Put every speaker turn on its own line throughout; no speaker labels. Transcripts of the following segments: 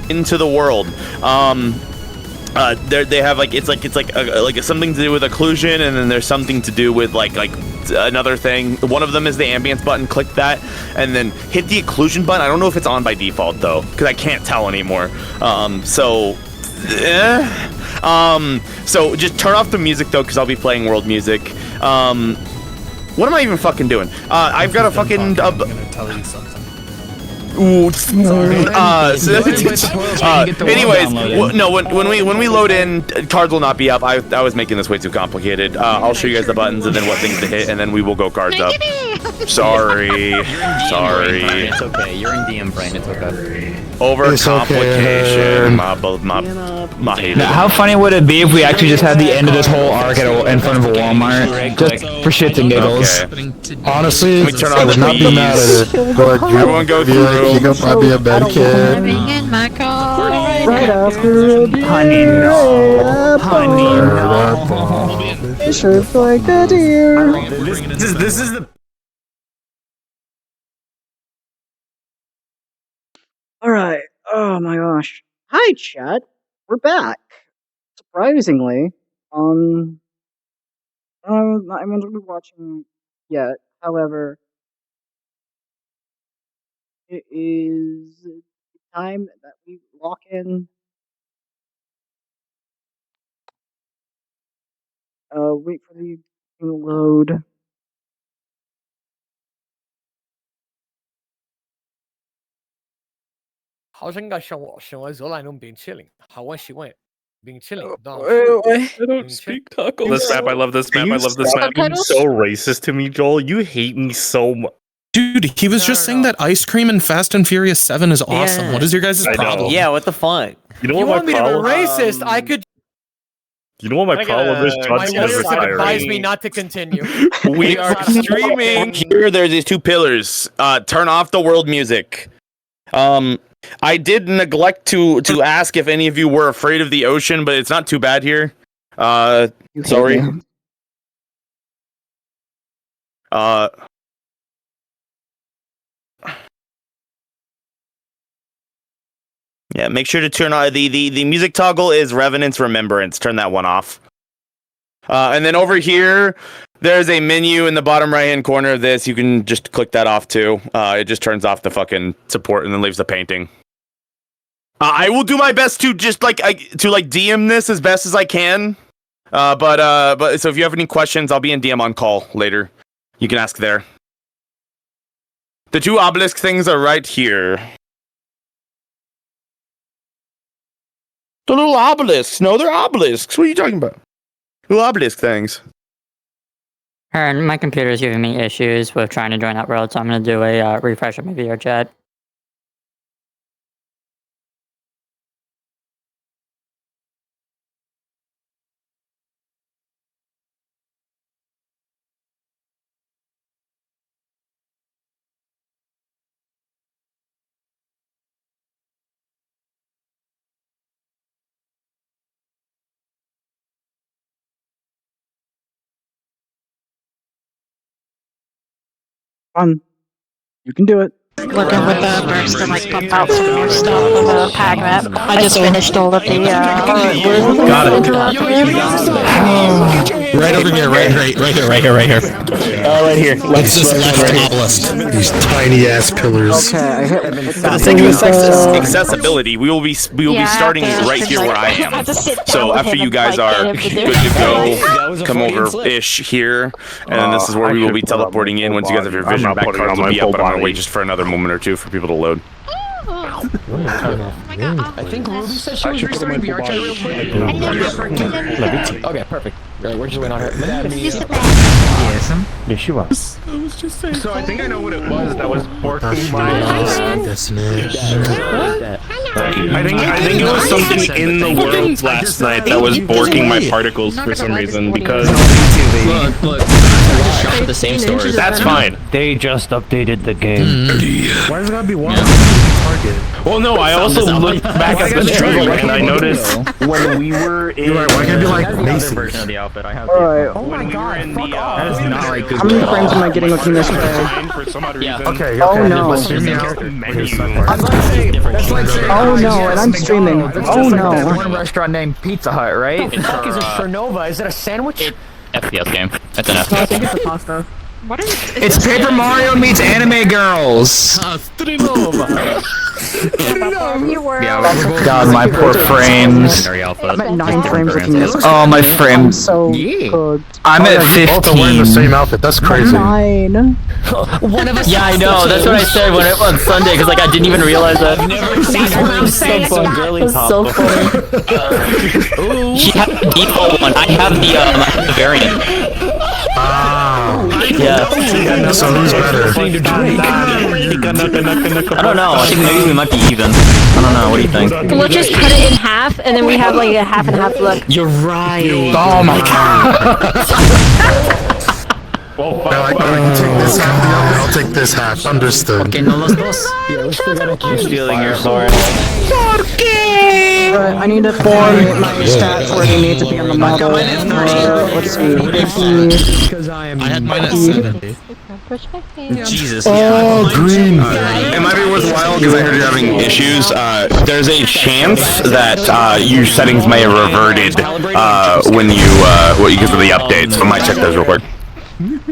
into the world. They have like it's like something to do with occlusion, and then there's something to do with like another thing. One of them is the ambience button. Click that, and then hit the occlusion button. I don't know if it's on by default though, because I can't tell anymore. So just turn off the music though, because I'll be playing world music. What am I even fucking doing? I've got a fucking.
I'm gonna tell you something.
Ooh, anyways, when we load in, cards will not be up. I was making this way too complicated. I'll show you guys the buttons and then what things to hit, and then we will go cards up. Sorry.
It's okay. You're in DM brain. It's okay.
Overcomplication. My hate.
How funny would it be if we actually just had the end of this whole arc in front of a Walmart, just for shits and giggles?
Okay.
Honestly,
I
would not be mad at it. But
everyone go through.
You might be a bad kid.
In my car.
Right after
Honey, no. Honey, no.
It's like a deer.
This is the.
Alright. Oh my gosh. Hi, chat. We're back. Surprisingly. I'm not going to be watching yet. However, it is time that we lock in. Wait for the to load.
I don't speak taco.
This map, I love this map. I love this map. You're so racist to me, Joel. You hate me so much.
Dude, he was just saying that ice cream in Fast and Furious 7 is awesome.
Yeah.
What is your guys' problem?
Yeah, what the fuck?
You know what my problem?
Racist? I could.
You know what my problem is?
My
John
lawyer
Cena's
could advise
retiring.
me not to continue.
We are streaming. Here, there's these two pillars. Turn off the world music. I did neglect to ask if any of you were afraid of the ocean, but it's not too bad here. Sorry. Yeah, make sure to turn on the music toggle is Revenant's Remembrance. Turn that one off. And then over here, there's a menu in the bottom right-hand corner of this. You can just click that off too. It just turns off the fucking support and then leaves the painting. I will do my best to just DM this as best as I can. But so if you have any questions, I'll be in DM on call later. You can ask there. The two obelisk things are right here. The little obelisks. No, they're obelisks. What are you talking about? Little obelisk things.
My computer's giving me issues with trying to join that world, so I'm going to do a refresh of my video chat.
You can do it.
Looking with the burst to like pump out some more stuff of the pack map. I just finished all of the
Got it. Right over here, right here.
Right here.
Let's just left obelisk.
These tiny ass pillars.
Okay,
For the sake of accessibility, we will be starting right here where I am. So after you guys are good to go, come over-ish here, and then this is where we will be teleporting in. Once you guys have your vision back, cards will be up, but I'm gonna wait just for another moment or two for people to load.
I think Ruby said she was restarting VR chat real quick. Okay, perfect. Right, we're just waiting on her.
Yes, she was.
I was just saying. So I think I know what it was that was borking my. I think it was something in the world last night that was borking my particles for some reason because.
Look.
just shop at the same stores.
That's fine.
They just updated the game.
Why does it gotta be Target? Well, no, I also looked back at the stream and I noticed when we were in.
Why can't it be like Macy's?
version of the outfit. I have.
Alright.
Oh my god, fuck off.
That is not like good.
How many frames am I getting looking this way?
Yeah.
Okay,
Oh, no.
Let's hear me out.
That's like saying,
Oh no, and I'm streaming. Oh no.
One restaurant named Pizza Hut, right?
what the fuck is a Chernova? Is it a sandwich?
FPS game. That's an
I
FPS.
think it's a pasta.
It's Paper Mario meets Anime Girls. God, my poor frames.
I'm at 9 frames looking this way.
Oh, my frame.
So good.
I'm at
Both are wearing the
15.
same outfit. That's crazy.
9.
One of us.
Yeah, I know. That's what I said when it on Sunday because like I didn't even realize that.
That's what I'm saying.
So fun, girly
That's
pop.
so funny.
She had the default one. I have the variant. Yeah.
So who's better?
I don't know. I think maybe we might be even. I don't know. What do you think?
We'll just cut it in half, and then we have like a half and half look.
You're right.
Oh my god.
You take this half, I'll take this half. Understood.
No los dos. You're stealing your sword.
I need to form my stats where they need to be on the model. Let's see. 50.
I had mine at 70.
Jesus.
Oh, green.
It might be worthwhile because I heard you're having issues. There's a chance that your settings may have reverted when you because of the updates. So I might check those real quick.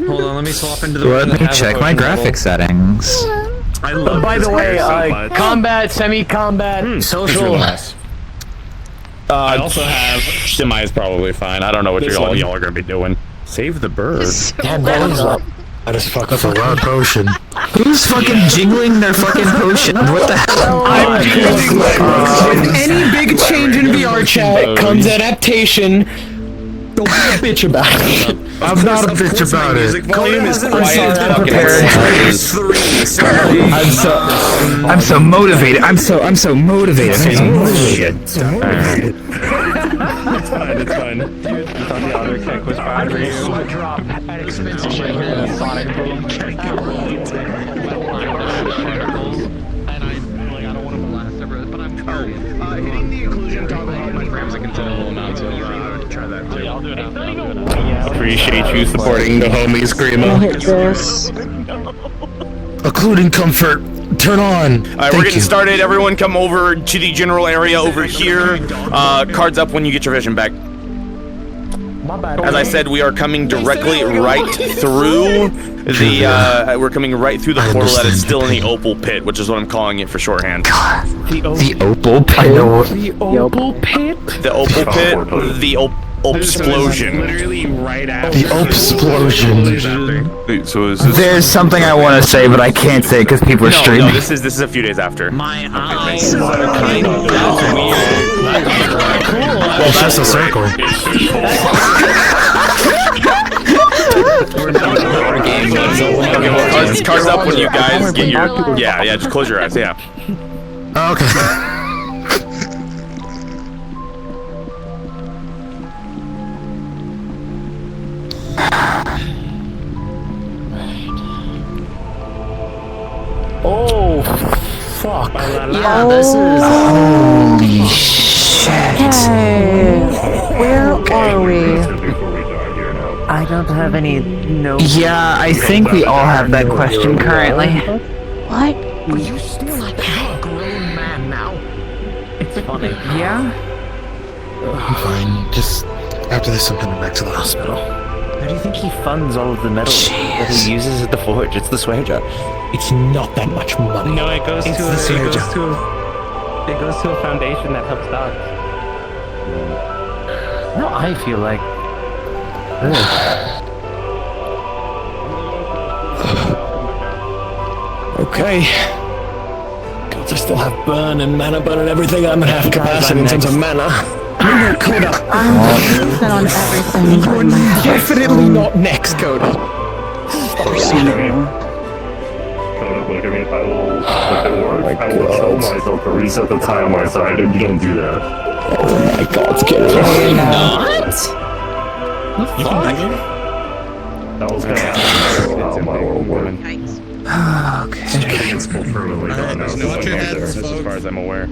Hold on. Let me swap into the.
Let me check my graphics settings.
I love
By the way,
so much.
combat, semi-combat, social.
I also have semi is probably fine. I don't know what y'all are gonna be doing.
Save the bird.
Damn, that is like.
That's a loud potion.
Who's fucking jingling their fucking potion? What the hell?
I'm jingling my potion. Any big change in VR chat comes adaptation. Don't be a bitch about it.
I'm not a bitch about it.
Music volume is quiet as fucking.
I'm so motivated. I'm so motivated.
It's fine. It's fine. Dude, you thought the other kick was bad for you.
Drop at expensive shit here in Sonic Boom.
Hitting the occlusion toggle on my frames a considerable amount, so try that too.
I'll do it.
Appreciate you supporting the homies,
I'll
Screamo.
hit this.
Occluding comfort. Turn on.
Alright, we're getting started. Everyone come over to the general area over here. Cards up when you get your vision back. As I said, we are coming directly right through the, we're coming right through the portal that is still in the Opal pit, which is what I'm calling it for shorthand.
The Opal Pit.
I know.
The Opal pit, the Opsplosion.
Literally right after.
The Opsplosion.
So is this...
There's something I want to say, but I can't say because people are streaming.
No, this is a few days after.
My eyes are kind of weird.
It's just a circle.
Okay, well, cards up when you guys get your... Yeah, just close your eyes, yeah.
Okay.
Oh, fuck.
Yeah, this is.
Holy shit.
Hey, where are we?
I don't have any notes.
Yeah, I think we all have that question currently.
What?
Are you still a grown man now?
It's funny.
Yeah?
I'm fine. Just after this, I'm heading back to the hospital.
How do you think he funds all of the metal that he uses at the forge? It's the swear jar.
It's not that much money.
No, it goes to
the swear jar.
It goes to a foundation that helps dogs.
No, I feel like.
Okay. Because I still have burn and mana burn and everything, I'm at half capacity in terms of mana. You're Coda.
I'm losing on everything.
You're definitely not next, Coda.
Look at me, I will tell myself to reset the time on my side, and you don't do that.
Oh my god, get it.
Not?
You can do
That was good.
Watch your heads, as far as I'm aware.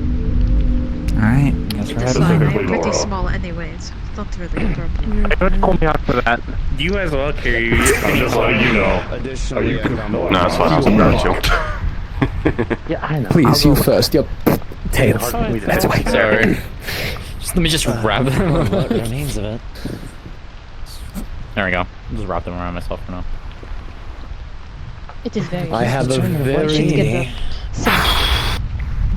Alright, guess we're heading.
I'm pretty small anyways. It's not really a problem.
Don't call me out for that.
You as well, Carrie.
I'm just letting you know.
Additionally,
No, it's fine. I'll grab you.
Yeah, I know.
Please, you first. Yep. Tails. That's why.
Sorry. Let me just wrap them.
What remains of it?
There we go. Just wrap them around myself for now.
It is very.
I have a
should get
very.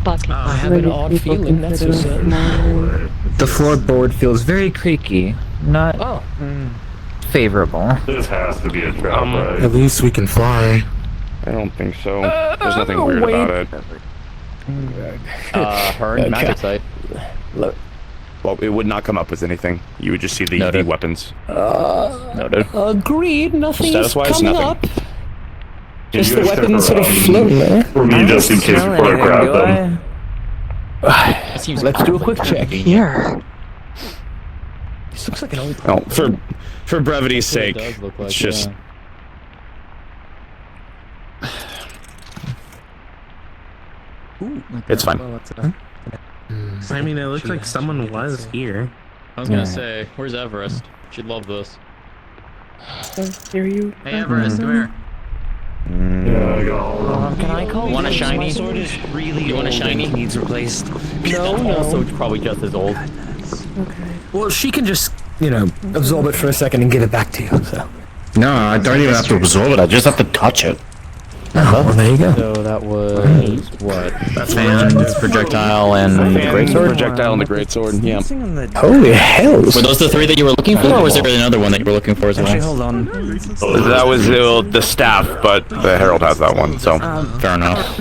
bucket.
I have an odd feeling. That's for certain.
The floorboard feels very creaky. Not favorable.
This has to be a trap, right?
At least we can fly.
I don't think so. There's nothing weird about it.
Her and magic site.
Well, it would not come up with anything. You would just see the weapons.
Noted.
Agreed. Nothing is
Status-wise,
coming
nothing.
up. Just the weapons sort of floating there.
For me, just in case before I grab them.
Let's do a quick check.
Here.
This looks like an old.
Oh, for brevity's sake,
It does look like,
it's just. It's fine.
I mean, it looks like someone was here.
I was gonna say, where's Everest? She'd love this.
Hear you.
Hey Everest, come here.
Yeah, I got all of them.
Can I call
You want a shiny?
My sword is really
You want a
old
shiny?
and needs replaced.
No, no. So it's probably just as old.
Well, she can just, absorb it for a second and give it back to you. So.
No, I don't even have to absorb it. I just have to touch it.
Oh, well, there you go.
So that was what?
And
Projectile and greatsword.
Projectile and the greatsword. Yeah.
Holy hell!
Were those the three that you were looking for, or was there another one that you were looking for as well?
Hold on.
That was the staff, but the herald has that one. So
Fair enough.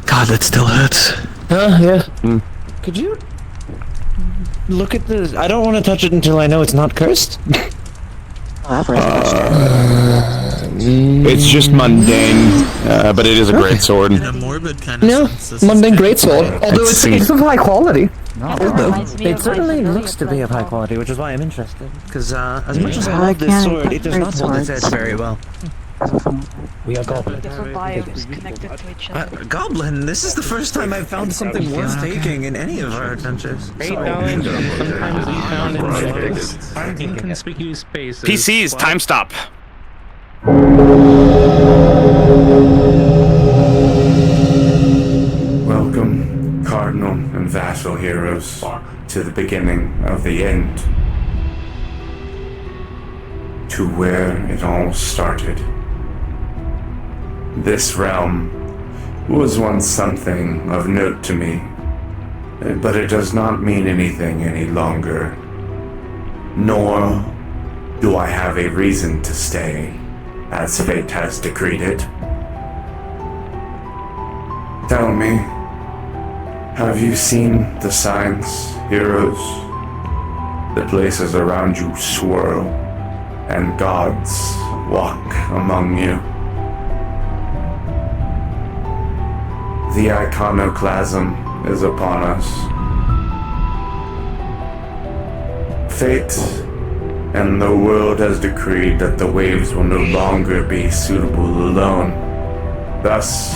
God, that still hurts.
Yeah.
Could you look at this? I don't want to touch it until I know it's not cursed.
it's just mundane, but it is a great sword.
In a morbid kind of
No,
sense,
mundane greatsword. Although it's of high quality.
It certainly looks to be of high quality, which is why I'm interested. Because as much as I love this sword, it does not hold its edge very well. We are goblin. Goblin, this is the first time I've found something worth taking in any of our adventures.
inconspicuous spaces.
PCs, time stop.
Welcome, Cardinal and Vassal heroes, to the beginning of the end. To where it all started. This realm was once something of note to me, but it does not mean anything any longer. Nor do I have a reason to stay, as fate has decreed it. Tell me, have you seen the signs, heroes? The places around you swirl, and gods walk among you. The iconoclasm is upon us. Fate and the world has decreed that the waves will no longer be suitable alone. Thus,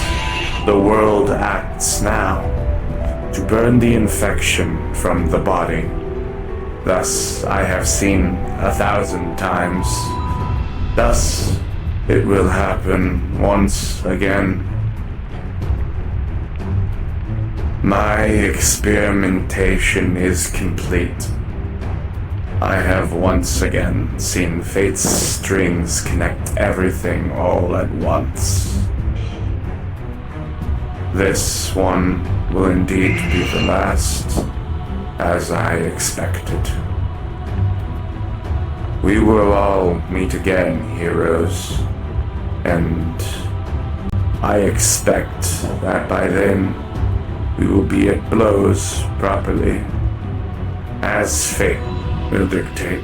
the world acts now to burn the infection from the body. Thus, I have seen 1,000 times. Thus, it will happen once again. My experimentation is complete. I have once again seen fate's strings connect everything all at once. This one will indeed be the last, as I expected. We will all meet again, heroes, and I expect that by then we will be at blows properly, as fate will dictate.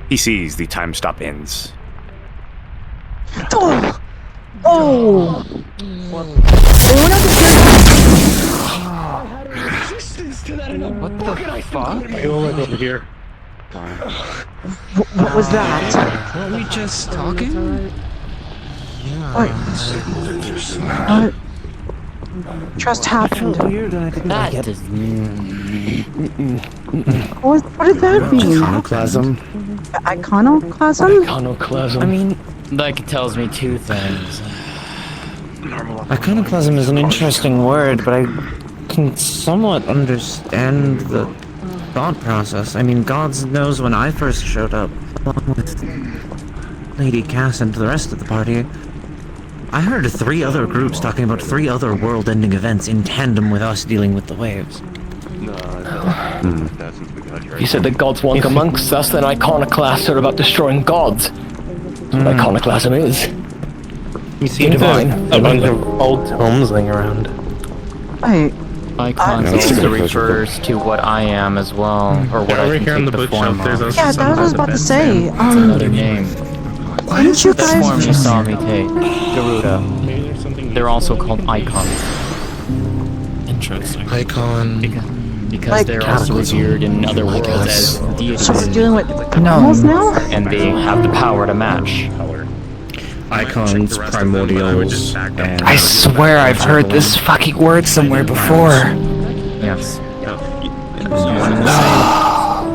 He sees the time stop ends.
Oh! Oh! Anyone have
What the fuck?
Over here.
What was that?
Weren't we just talking?
What just happened?
Weird, and I didn't like it.
What did that mean?
Iconoclasm.
Iconoclasm?
Iconoclasm.
I mean,
Like, it tells me two things.
iconoclasm is an interesting word, but I can somewhat understand the thought process. I mean, God knows when I first showed up, along with Lady Cass and the rest of the party, I heard 3 other groups talking about 3 other world-ending events in tandem with us dealing with the waves.
You said that gods walk amongst us, then iconoclasts are about destroying gods. That's what iconoclasm is.
You see
divine.
a bunch of old tomes laying around.
Wait.
Icons also refers to what I am as well, or what I can take the form of.
Yeah, that was what I was about to say.
Another name.
Didn't you
The
guys
form you
just...
saw me take, Garuda. They're also called icons.
Interesting. Icon.
Because
Like
they're also revered in other worlds as deities.
So we're dealing with animals now?
And they have the power to match.
Icons, primordials, and...
I swear I've heard this fucking word somewhere before.
Yes.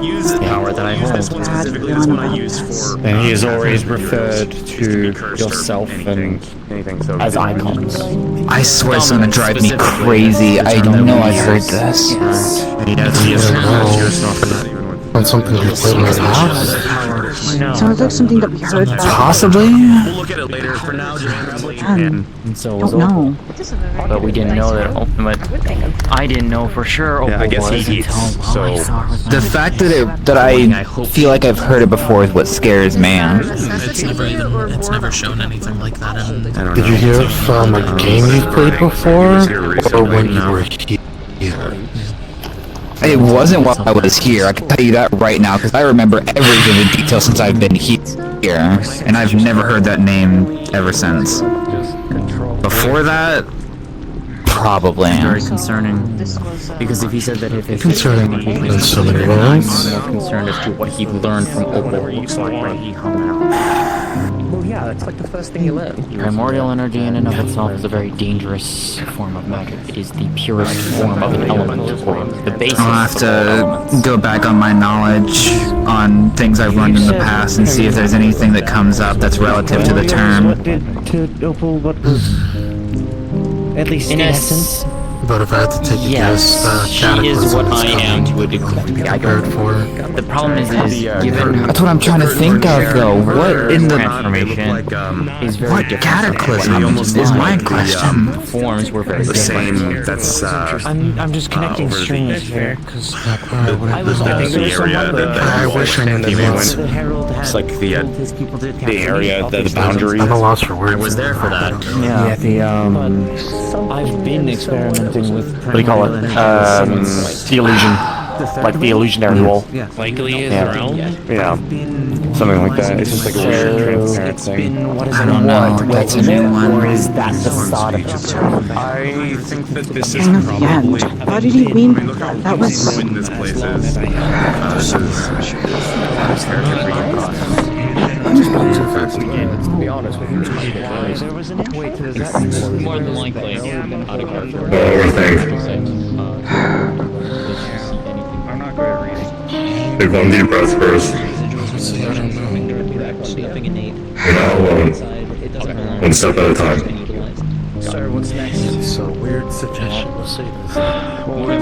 Use the
power that I hold.
This one specifically is what I use for.
And he is always referred to yourself and as icons.
I swear it's gonna drive me crazy. I know I've heard this.
On something you played in the past?
Sounds like something that we heard about.
Possibly?
We'll look at it later. For now,
And so was
Don't
Opal.
know.
But we didn't know that but I didn't know for sure Opal
I guess
was
he eats,
until I
so-
saw her.
The fact that I feel like I've heard it before is what scares me.
It's never shown anything like that. Did you hear it from a game you played before, or when you were here?
It wasn't while I was here, I can tell you that right now, because I remember every vivid detail since I've been here, and I've never heard that name ever since. Before that, probably.
It's very concerning. Because if he said that if
Concerning in so many words.
I'm more concerned as to what he learned from Opal when he hung out.
Well, yeah, it's like the first thing you learn.
Primordial energy in and of itself is a very dangerous form of magic. It is the purest form of an element, or the basis.
I'll have to go back on my knowledge on things I've learned in the past and see if there's anything that comes up that's relative to the term.
What did to Opal? What was at least in essence?
But if I had to take a guess,
She is what I am to a degree. I don't. The problem is given
That's what I'm trying to think of, though. What in the...
transformation is very
What
different.
cataclysm is my question.
Forms were very
The
different.
same. That's
I'm just connecting
over the-
strings here because
I
was
I think the area that
I wish I knew the names.
the Herald had
It's like the
told his people to
the area, the boundary.
I'm a loss for words.
I was there for that.
Yeah,
the,
I've been experimenting with.
What do you call it? The illusion. Like the illusionary wall.
Yeah.
Likely is around? Yeah. Something like that. It's just like a weird transparent thing.
What is
I don't know. That's a new one.
Or is that the facade of the
I think that this is
King of the end.
probably.
What did he mean by that? That was...
When this place is.
To be honest with you,
there was an wait, does that
More than likely, out of character.
I'm not good at reading.
Take one deep breath first. You're not alone. One step at a time.
Sir, what's next?
It's a weird suggestion to say this.
That one we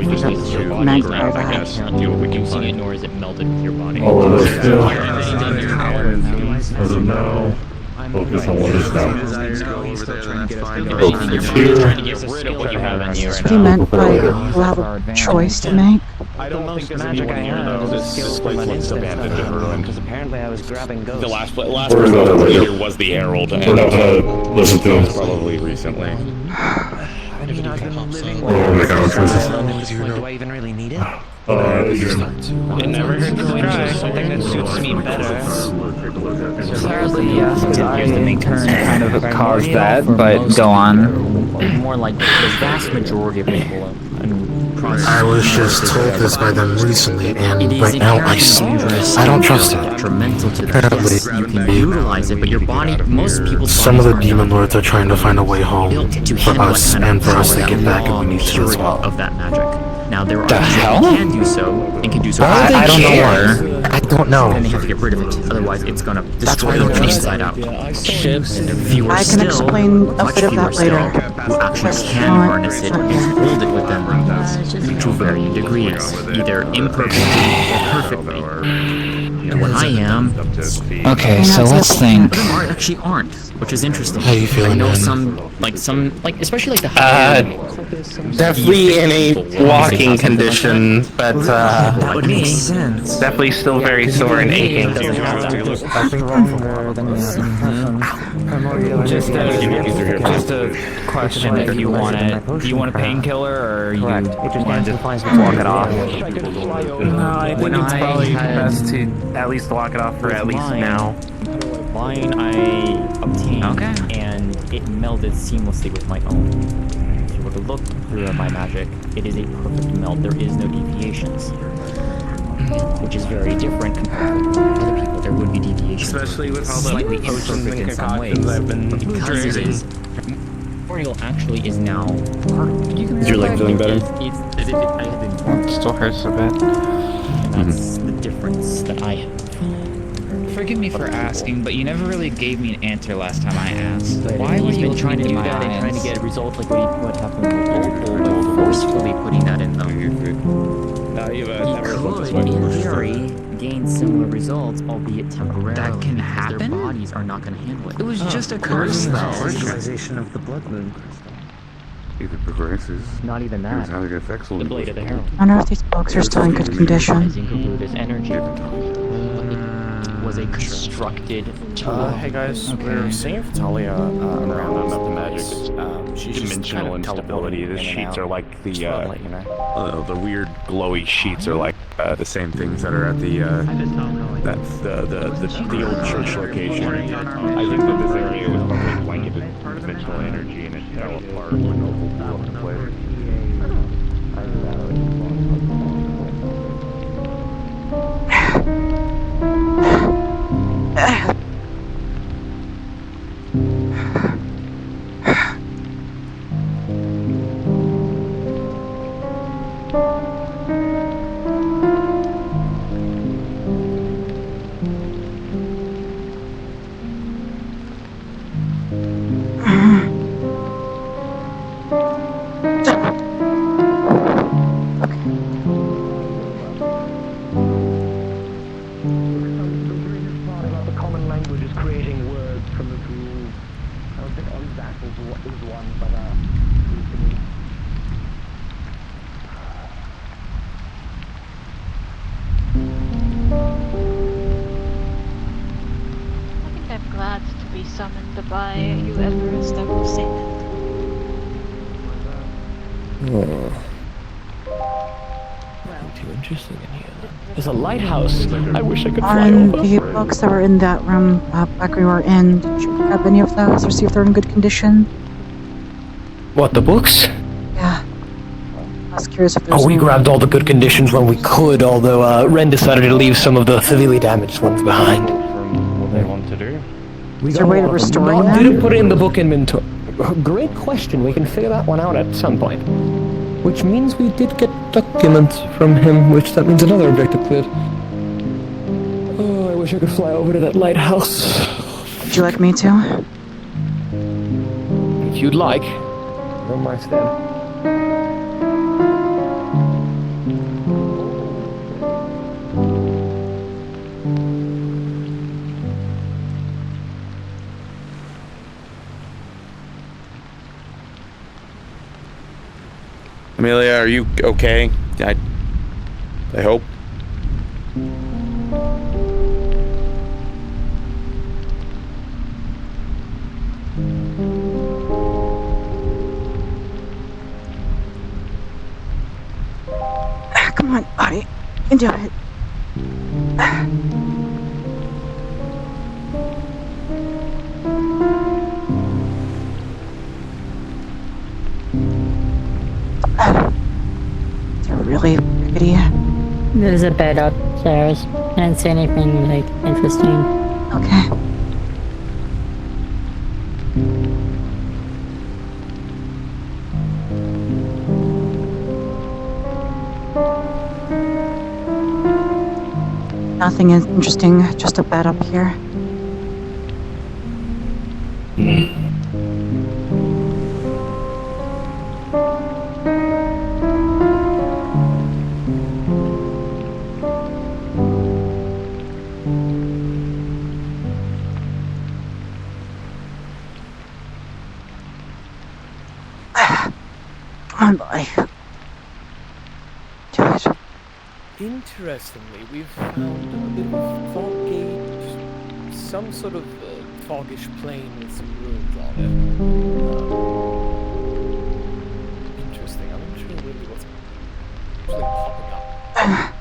just need to your body ground, I guess. Do what we can using it, nor is it melted with your body.
All of us do. As of now, focus on what is now. Focus
You're trying to get rid of what you have in you.
What he meant by we'll have a choice to make.
I don't think there's anyone here though. This place looks abandoned and ruined.
Because apparently I was grabbing ghosts.
The last
Worry
person
about it later.
here was the Herald,
We're
and
not gonna listen to him.
probably recently.
mean, I've been living
Oh my god, which was this?
do I even really need it?
It never hurts to try. Something that suits me better.
Sadly, yes, because I in turn kind of caused that, but go on.
More like the vast majority of people.
I was just told this by them recently, and right now I don't trust it.
Detrimental to the
Apparently,
yes, you can utilize it, but your body, most people's
some of the
bodies
demon lords are trying to find a way home for us and for us to get back if we need to as well.
of that magic. Now there are
The hell?
people who can do so and can do so.
I don't know. I don't know.
Then they have to get rid of it. Otherwise, it's gonna destroy them from the inside out. Fewer
I can explain a bit of that later.
Who actually can harness it and hold it with them to varying degrees, either imperfectly or perfectly. And what I am,
Okay, so let's think.
some are actually aren't, which is interesting.
How you feeling,
I know
man?
some, especially like the
Definitely in a walking condition, but
that would make sense.
definitely still very sore and aching.
Just a question if you want it. Do you want a painkiller or you want to just walk it off?
I think it's probably best to at least lock it off for at least now.
Mine I obtained, and it melded seamlessly with my own. If you were to look through my magic, it is a perfect meld. There is no deviations, which is very different compared to other people. There would be deviations,
Especially with all the
slightly
potions
imperfect
and
in some ways.
concoctions I've been
Because it
drinking.
is, Oriole actually is now part of it.
Is your leg feeling better?
I have been born.
Still hurts a bit.
And that's the difference that I have.
Forgive me for asking, but you never really gave me an answer last time I asked. Why were
He's
you
been trying to do
my
that and trying to
eyes?
get results like what happened with Opal, but forcefully putting that in them. He could, in theory, gain similar results, albeit temporarily.
That can
because
happen?
Their bodies are not going to handle it.
It was just a curse, though.
Organization of the blood moon.
If it progresses,
Not even
here's
that.
how it affects all
The blade of the herald.
I wonder if these books are still in good condition.
This energy. It was a constructed tool.
Hey guys, we're seeing if Talia around about the magic. She's dimensional instability. The sheets are like the weird glowy sheets are like the same things that are at the that's the old church location. I think that this area was probably blanketed in dimensional energy and it fell apart when Opal blew up the place.
I'm glad to be summoned by whoever is that will say that.
Too interesting in here. There's a lighthouse. I wish I could fly
On
over.
the books that were in that room back we were in, did you grab any of those or see if they're in good condition?
What, the books?
Yeah. I was curious if there's
Oh, we
any-
grabbed all the good conditions when we could, although Ren decided to leave some of the severely damaged ones behind.
What they want to do.
Is there a way to restore
No,
them?
didn't put it in the book inventory. Great question. We can figure that one out at some point. Which means we did get documents from him, which that means another objective cleared. Oh, I wish I could fly over to that lighthouse.
Would you like me to?
If you'd like. On my stand.
Amelia, are you okay? I hope.
can do it. It's really rickety.
There's a bed upstairs. I didn't see anything, like, interesting.
Okay. Nothing is interesting, just a bed up here. Come on, boy. Do it.
Interestingly, we've found a bit of a fog gauge, some sort of foggish plane with some ruins on it. Interesting. I'm not sure really what's actually popping up.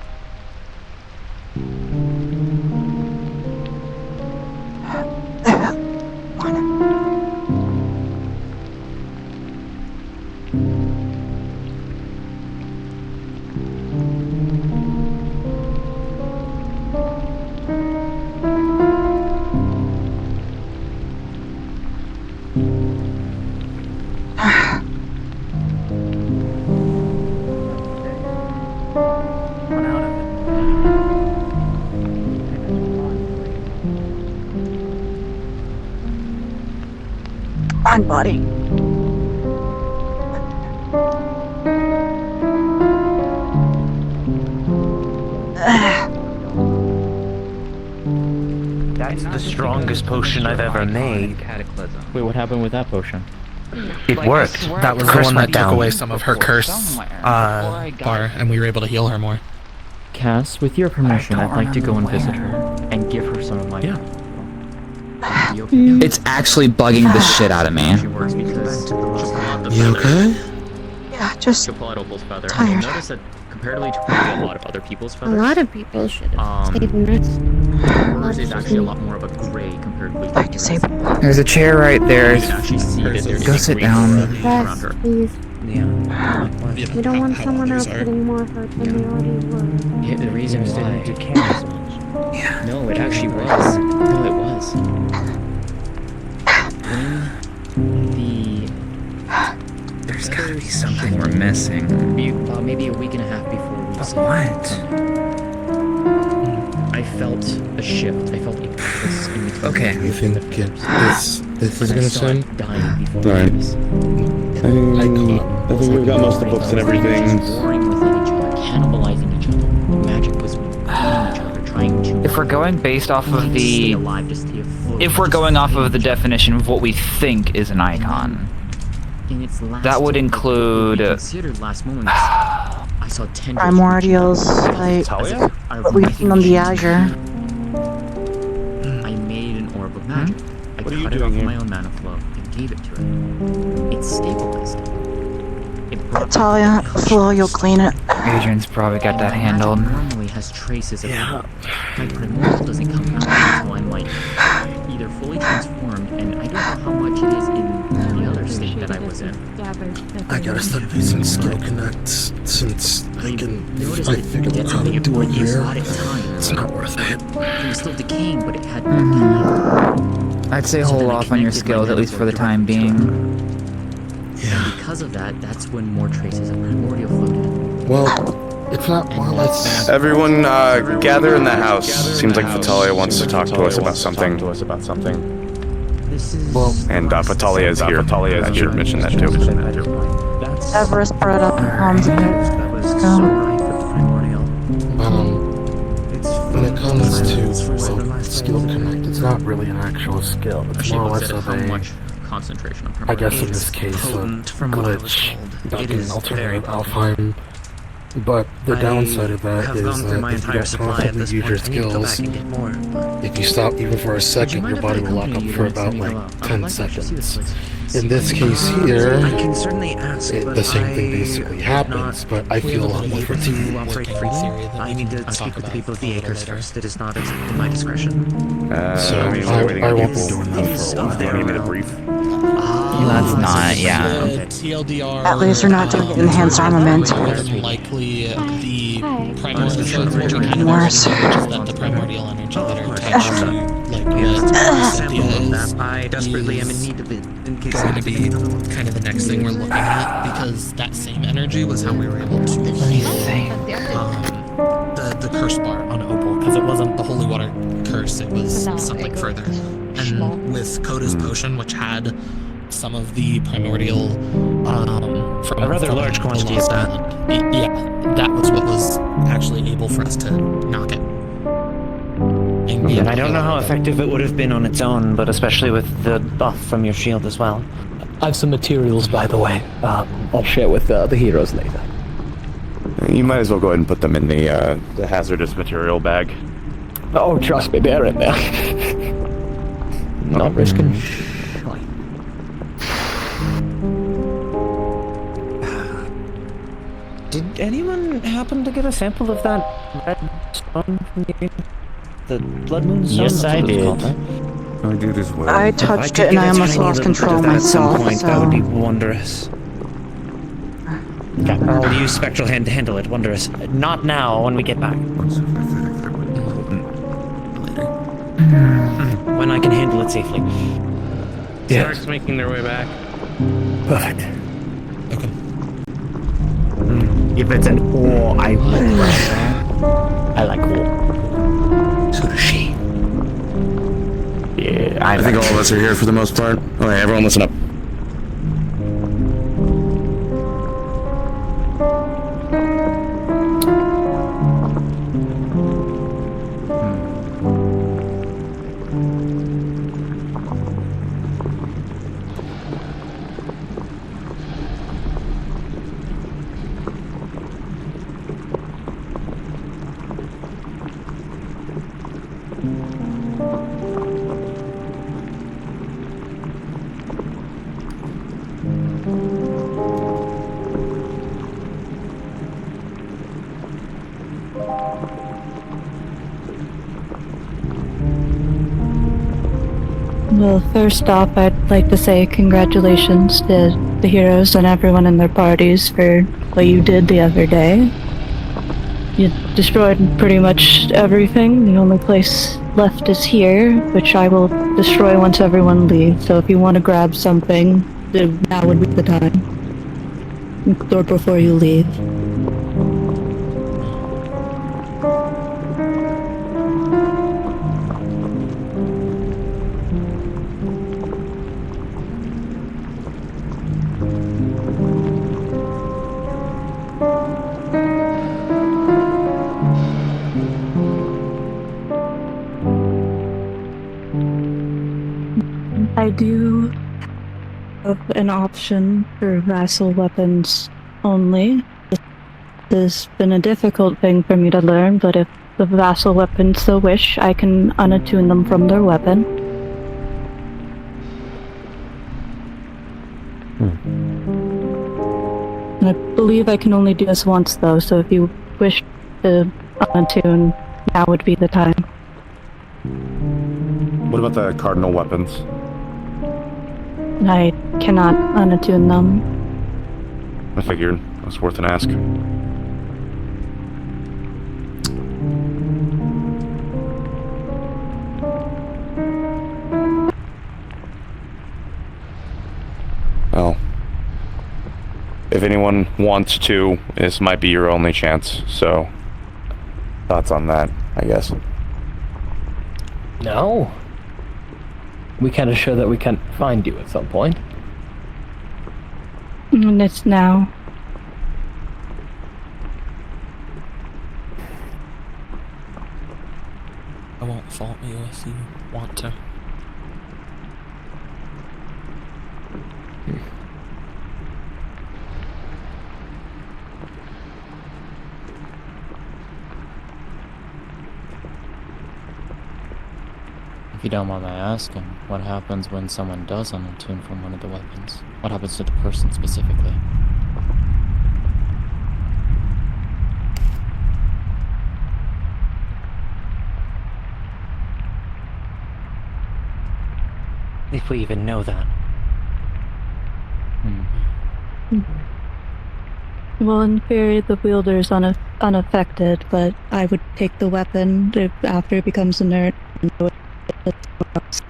Come on, buddy.
That's the strongest potion I've ever made.
Wait, what happened with that potion?
It worked.
That was the one that took away some of her curse bar, and we were able to heal her more.
Cass, with your permission, I'd like to go and visit her and give her some of my.
Yeah.
It's actually bugging the shit out of me.
She works because
You okay?
Yeah, just
she'll pull out Opal's feather.
tired.
And you'll notice that comparatively to probably a lot of other people's
A
feathers,
lot of people should have taken this.
hers is actually a lot more of a gray compared with
like disabled.
There's a chair right there.
You can actually see that there is
Go
a
sit
green
down.
around
Yes,
her.
please.
Yeah.
We don't want someone else getting more hurt than they already were.
Yeah, the reason why. Yeah. No, it actually was. No, it was.
There's gotta be something we're missing.
Maybe a week and a half before we
But
saw
what?
I felt a shift. I felt a purpose in the
Okay.
You think this is gonna send?
dying before
Alright.
this.
I think we've got most of the books and everything.
Warring within each other, cannibalizing each other. Magic was eating each other, trying to.
If we're going based off of
stay
the,
alive, to stay afloat,
if we're going off of the definition of what we think is an icon,
in its last,
that would include.
considered last moments. I saw 10
Primordials, like what we've seen on the Azure.
I made an orb of magic. I
What are you
cut it
doing
off
here?
my own mana flow and gave it to it. It stabilized it. It brought
Talia, Flo, you'll clean it.
Adrian's probably got that handled.
Normally has traces of my primordial doesn't come out until I'm like either fully transformed, and I don't know how much it is in the other state that I was in.
I gotta start using skill connects since I figured out how to do it here. It's not worth it.
It was still decaying, but it had more time.
I'd say hold off on your skills, at least for the time being.
And because of that, that's when more traces of primordial flowed in.
Well, it's not. Well, it's.
Everyone, gather in the house. Seems like Vitalia wants to talk to us about something.
This is
And Vitalia is here. I should mention that too.
that's
Everest brought up palms of it.
that was so rife with the primordial. It's
When it comes to skill connect, it's not really an actual skill. It's more or less of
how
a,
much concentration on
I
primordial.
guess in this case, a
potent from what I was
glitch
told.
back
It
in
is very
alternative
potent.
Alfheim. But the downside of that
have
is
gone through
that
my
if you
entire
don't
supply at
constantly
this
use your
point. I need to go back
skills,
and get more, but
if you stop even for a second,
mind
your
if I
body will lock
accompany
up
you
for
the next
about
time you
like
go out? I would
10
like to actually see this
seconds.
place.
in this case here,
I can certainly ask,
the same thing basically happens, but I feel a lot more free to
operate freely. I need to speak with the people of the Acres first. It is not in my discretion.
So
I mean,
I won't be doing that for a while.
Do you need me to brief?
That's not, yeah.
TLDR.
At least you're not gonna get enhanced armament.
More than likely, the primordial energy
Worse.
that the primordial energy that are attached to, like, what Cynthia is.
I desperately am in need of it in case
Going to be kind of the next thing we're looking at, because that same energy was how we were able to heal the curse bar on Opal, because it wasn't the holy water curse, it was something further. And with Coda's potion, which had some of the primordial from
a rather large quantity of that.
Yeah, that was what was actually able for us to knock it.
And I don't know how effective it would have been on its own, but especially with the buff from your shield as well.
I have some materials, by the way. I'll share with the heroes later.
You might as well go ahead and put them in the hazardous material bag.
Oh, trust me, they're in there. Not risking.
Did anyone happen to get a sample of that red stone from the blood moon stone?
Yes, I did.
I did as well.
I touched it and I almost lost control myself,
That would be
so...
wondrous. Okay, I'll use spectral hand to handle it. Wondrous. Not now, when we get back. When I can handle it safely.
Yeah.
Starks making their way back.
Perfect.
Okay.
If it's an ore, I will. I like ore.
So does she.
Yeah,
I think all of us are here for the most part. Okay, everyone listen up.
Well, first off, I'd like to say congratulations to the heroes and everyone in their parties for what you did the other day. You destroyed pretty much everything. The only place left is here, which I will destroy once everyone leaves. So if you want to grab something, now would be the time. Or before you leave. I do have an option for vassal weapons only. This has been a difficult thing for me to learn, but if the vassal weapons so wish, I can unattune them from their weapon. And I believe I can only do this once though, so if you wish to unattune, now would be the time.
What about the cardinal weapons?
I cannot unattune them.
I figured it was worth an ask. Well, if anyone wants to, this might be your only chance, so thoughts on that, I guess.
No. We can't assure that we can't find you at some point.
And it's now.
I won't fault you if you want to.
you don't mind my asking, what happens when someone does unattune from one of the weapons? What happens to the person specifically?
If we even know that.
Well, in theory, the wielder's unaffected, but I would take the weapon after it becomes inert and throw it somewhere else.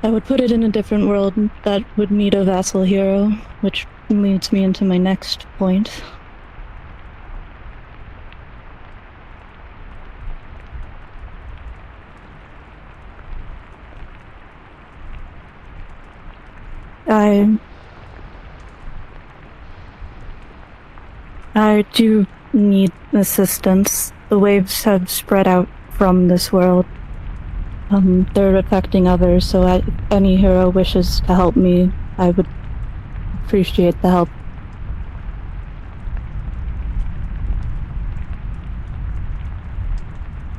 I would put it in a different world that would need a vassal hero, which leads me into my next point. I do need assistance. The waves have spread out from this world. They're affecting others, so if any hero wishes to help me, I would appreciate the help.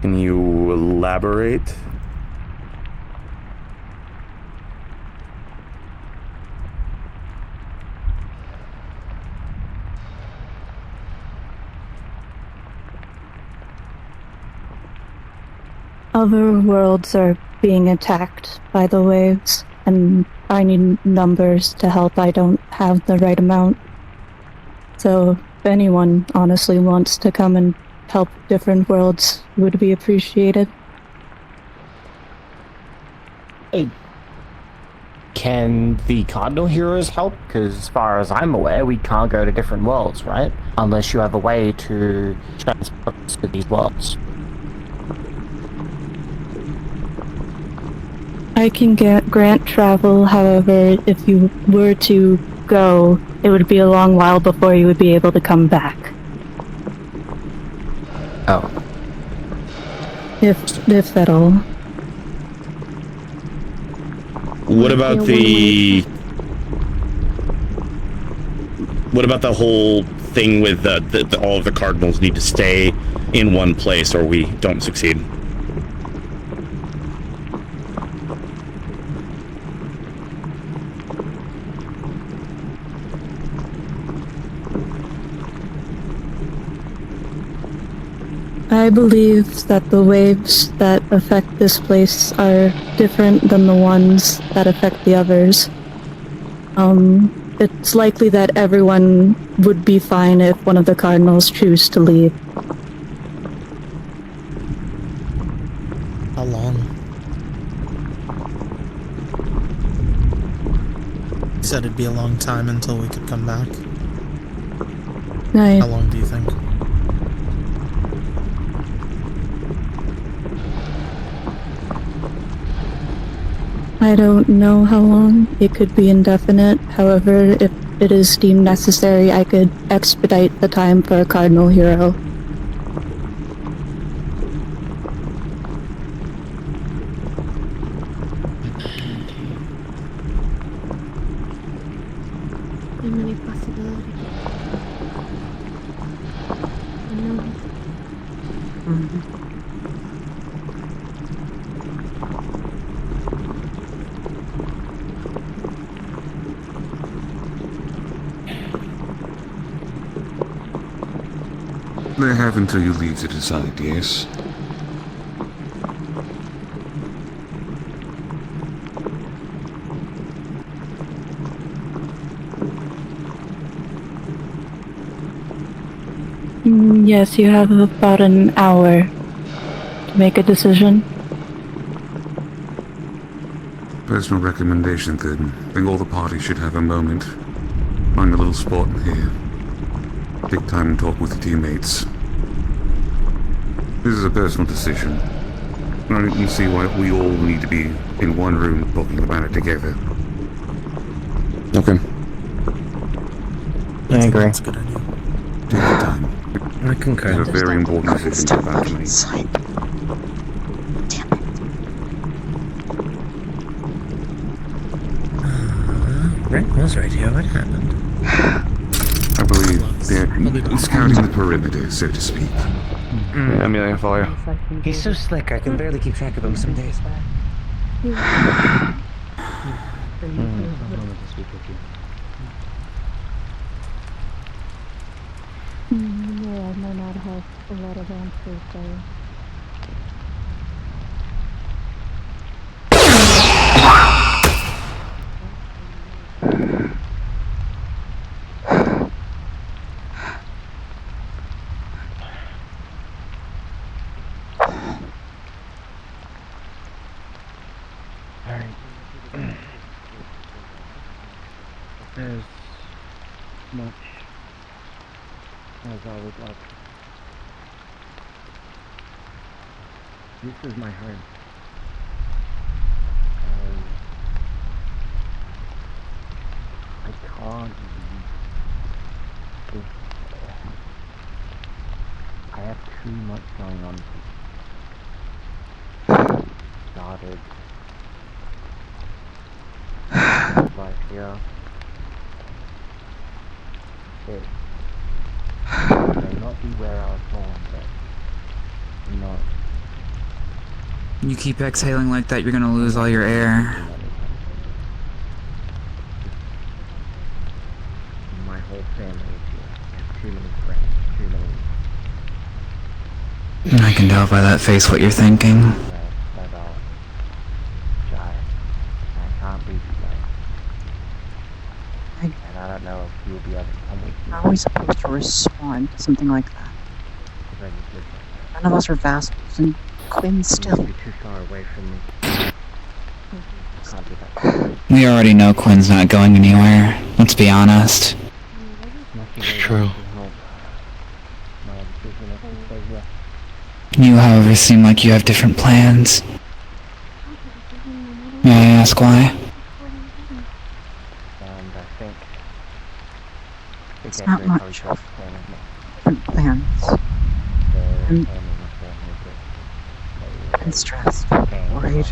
Can you elaborate?
Other worlds are being attacked by the waves, and I need numbers to help. I don't have the right amount. So if anyone honestly wants to come and help different worlds, would be appreciated.
Hey, can the Cardinal Heroes help? Because as far as I'm aware, we can't go to different worlds, right? Unless you have a way to transport us to these worlds.
I can grant travel, however, if you were to go, it would be a long while before you would be able to come back.
Oh.
If at all.
What about the whole thing with all of the cardinals need to stay in one place or we don't succeed?
I believe that the waves that affect this place are different than the ones that affect the others. It's likely that everyone would be fine if one of the cardinals choose to leave.
How long? You said it'd be a long time until we could come back. How long do you think?
I don't know how long. It could be indefinite. However, if it is deemed necessary, I could expedite the time for a cardinal hero.
So many possibilities.
They have until you leave to decide, yes?
Yes, you have about an hour to make a decision.
Personal recommendation, then. I think all the parties should have a moment. Find a little spot in here. Take time and talk with your teammates. This is a personal decision. I don't see why we all need to be in one room talking about it together.
Okay.
I agree.
That's a good idea.
Take your time.
I concur.
It's a very important decision you're about to make.
Brent was right here. What happened?
I I believe they're scouting the perimeter, so to speak.
Yeah, Amelia, I follow you.
He's so slick, I can barely keep track of him some days.
No, I might not have a lot of answers, though.
As much as I would like. This is my home. I can't leave. I have too much going on. Started life here. It may not be where I was born, but not.
You keep exhaling like that, you're gonna lose all your air.
My whole family is here. I have too many friends, too many.
I can tell by that face what you're thinking.
About Jai. I can't leave you guys. And I don't know if you'll be able to come with me.
How are we supposed to respond to something like that? None of us are vassals, and Quinn's still.
You're too far away from me. I can't do that.
We already know Quinn's not going anywhere. Let's be honest.
It's
true.
You, however, seem like you have different plans. May I ask why?
And I think
It's not much of different plans. I'm stressed, worried.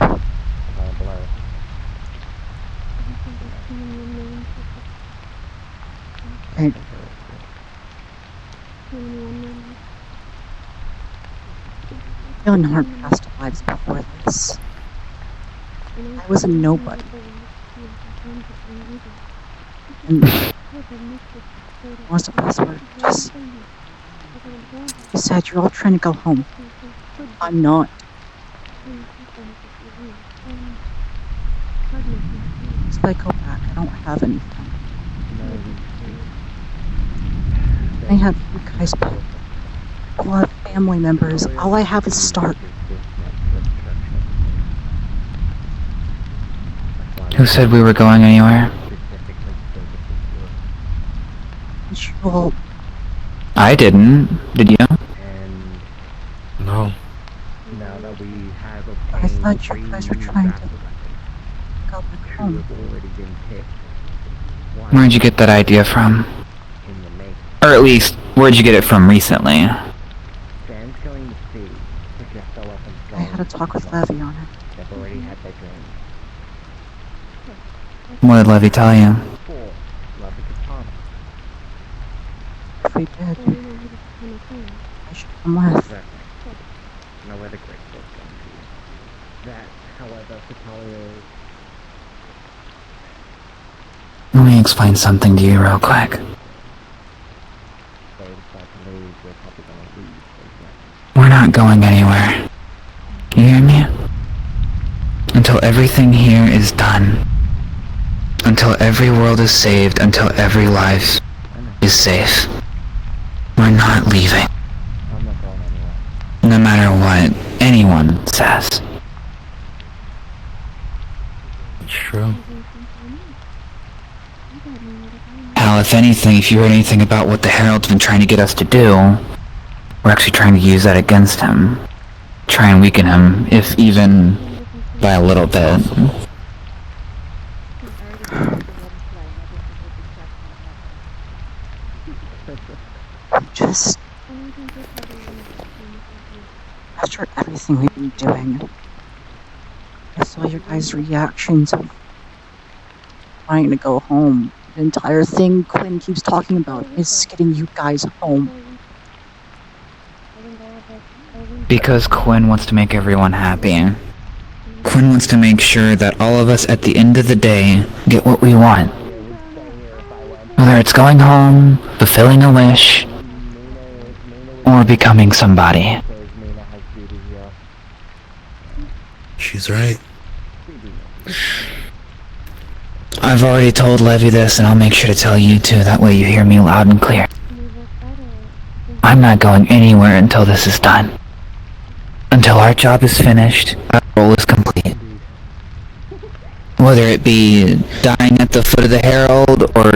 Feeling our past lives before this. I was a nobody. And most of us were just. Besides, you're all trying to go home. I'm not. So if I go back, I don't have anything. I have you guys, but a lot of family members. All I have is Stark.
Who said we were going anywhere?
Well,
I didn't. Did you?
No.
Now that we have
I thought you guys were trying to go back home.
Where'd you get that idea from? Or at least, where'd you get it from recently?
Dan's going to see if you fell up and
I had a talk with Levy on it.
They've already had their dream.
What did Levy tell you?
Love the katana.
If we did, I should come with.
Exactly. Know where the great book's going to be. That, however, Fatalia.
Let me explain something to you real quick. We're not going anywhere. You hear me? Until everything here is done. Until every world is saved. Until every life is safe. We're not leaving. No matter what anyone says.
It's true.
Hell, if anything, if you heard anything about what the Herald's been trying to get us to do, we're actually trying to use that against him. Try and weaken him, if even by a little bit.
Just after everything we've been doing, I saw your guys' reactions of trying to go home. The entire thing Quinn keeps talking about is getting you guys home.
Because Quinn wants to make everyone happy. Quinn wants to make sure that all of us at the end of the day get what we want. Whether it's going home, fulfilling a wish, or becoming somebody.
She's right.
I've already told Levy this, and I'll make sure to tell you too, that way you hear me loud and clear. I'm not going anywhere until this is done. Until our job is finished, our role is complete. Whether it be dying at the foot of the Herald, or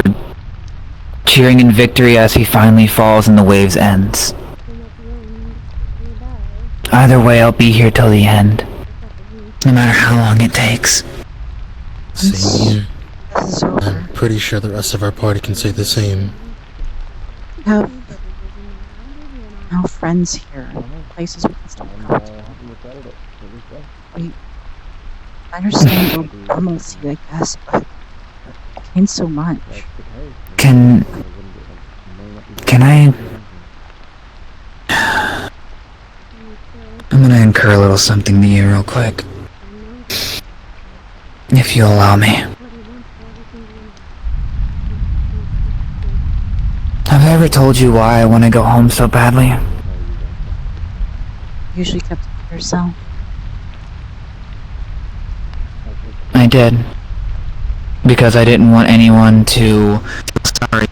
cheering in victory as he finally falls and the waves ends. Either way, I'll be here till the end. No matter how long it takes.
Same here. I'm pretty sure the rest of our party can say the same.
We have no friends here, places we can still go to. I understand the normalcy, I guess, but it means so much.
Can I... I'm gonna incur a little something to you real quick. If you'll allow me. Have I ever told you why I want to go home so badly?
Usually kept it to yourself.
I did. Because I didn't want anyone to feel sorry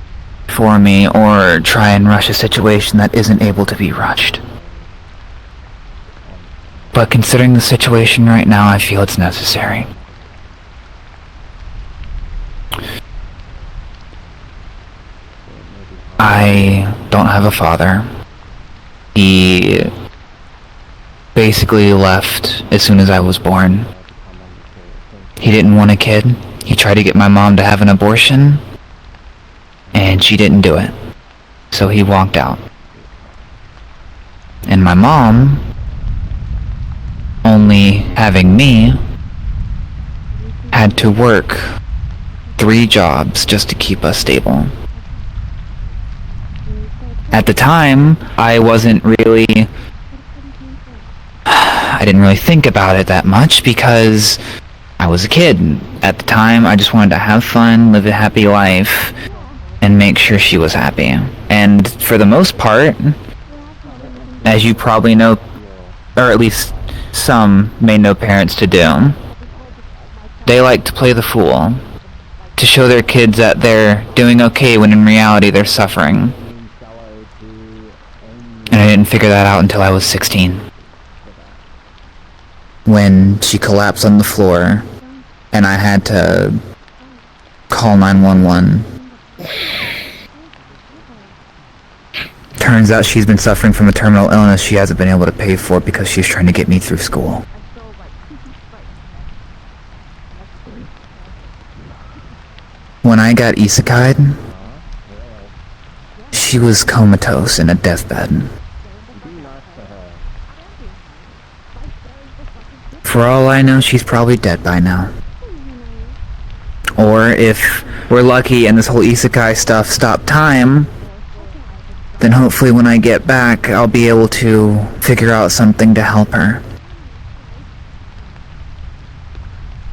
for me or try and rush a situation that isn't able to be rushed. But considering the situation right now, I feel it's necessary. I don't have a father. He basically left as soon as I was born. He didn't want a kid. He tried to get my mom to have an abortion, and she didn't do it. So he walked out. And my mom, only having me, had to work 3 jobs just to keep us stable. At the time, I didn't really think about it that much because I was a kid. At the time, I just wanted to have fun, live a happy life, and make sure she was happy. And for the most part, as you probably know, or at least some may know parents to do, they like to play the fool, to show their kids that they're doing okay when in reality they're suffering. And I didn't figure that out until I was 16. When she collapsed on the floor, and I had to call 911. Turns out she's been suffering from a terminal illness she hasn't been able to pay for because she's trying to get me through school. When I got isekai'd, she was comatose in a deathbed. For all I know, she's probably dead by now. Or if we're lucky and this whole isekai stuff stopped time, then hopefully when I get back, I'll be able to figure out something to help her.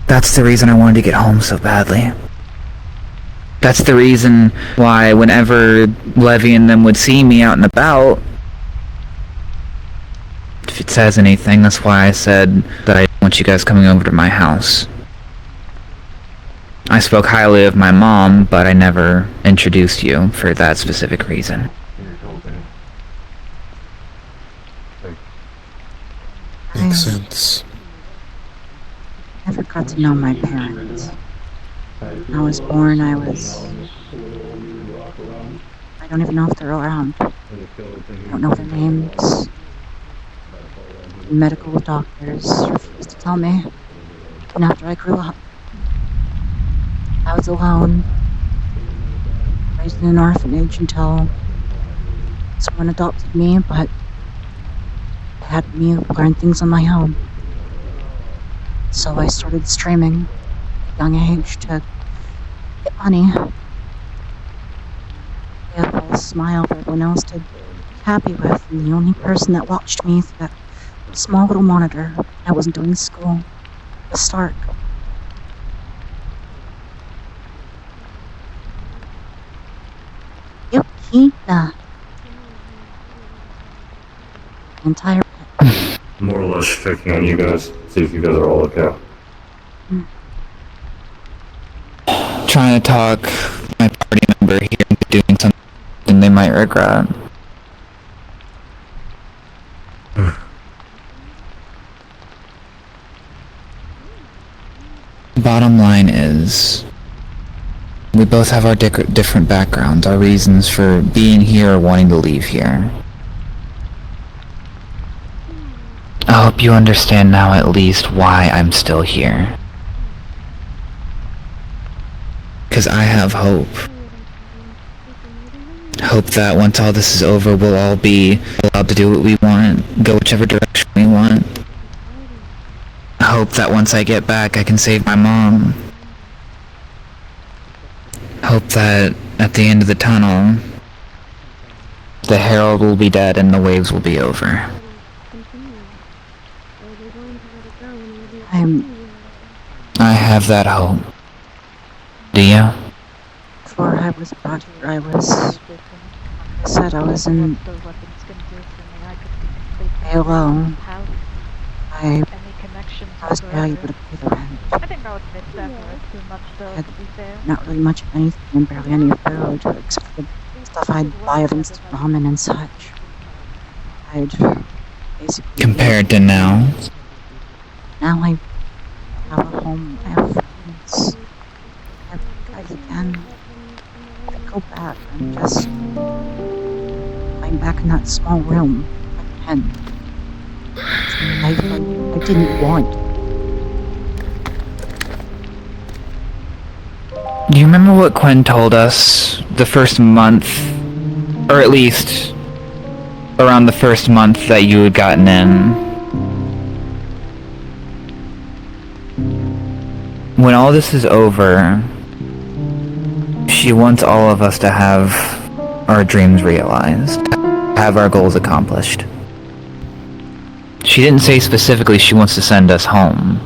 That's the reason I wanted to get home so badly. That's the reason why whenever Levy and them would see me out and about, if it says anything, that's why I said that I want you guys coming over to my house. I spoke highly of my mom, but I never introduced you for that specific reason.
Makes sense.
I never got to know my parents. When I was born, I don't even know if they're around. I don't know their names. Medical doctors refused to tell me. And after I grew up, I was alone, raised in an orphanage until someone adopted me, but they had me learn things on my own. So I started streaming at a young age to get money, smile that everyone else did happy with, and the only person that watched me through that small little monitor when I wasn't doing school was Stark. Yukina. The entire
More or less checking on you guys, see if you guys are all okay.
Trying to talk my party member here into doing something they might regret. Bottom line is, we both have our different backgrounds, our reasons for being here or wanting to leave here. I hope you understand now at least why I'm still here. 'Cause I have hope. Hope that once all this is over, we'll all be allowed to do what we want, go whichever direction we want. Hope that once I get back, I can save my mom. Hope that at the end of the tunnel, the Herald will be dead and the waves will be over. I have that hope. Do you?
Before I was brought here, I said I was in alone. I was valuable to pay the rent. I had not really much of anything and barely any food, except for the stuff I'd buy of instant ramen and such. I'd basically...
Compared to now?
Now I have a home, I have friends. I can go back and just... I'm back in that small room again. It's the life I didn't want.
Do you remember what Quinn told us the first month, or at least around the first month that you had gotten in? When all this is over, she wants all of us to have our dreams realized, have our goals accomplished. She didn't say specifically she wants to send us home.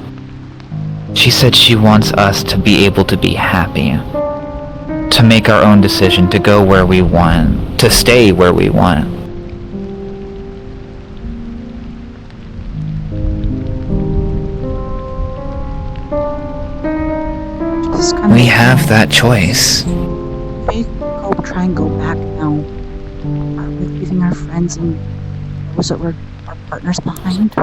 She said she wants us to be able to be happy, to make our own decision, to go where we want, to stay where we want. We have that choice.
If we try and go back now, are we leaving our friends and those that were our partners behind?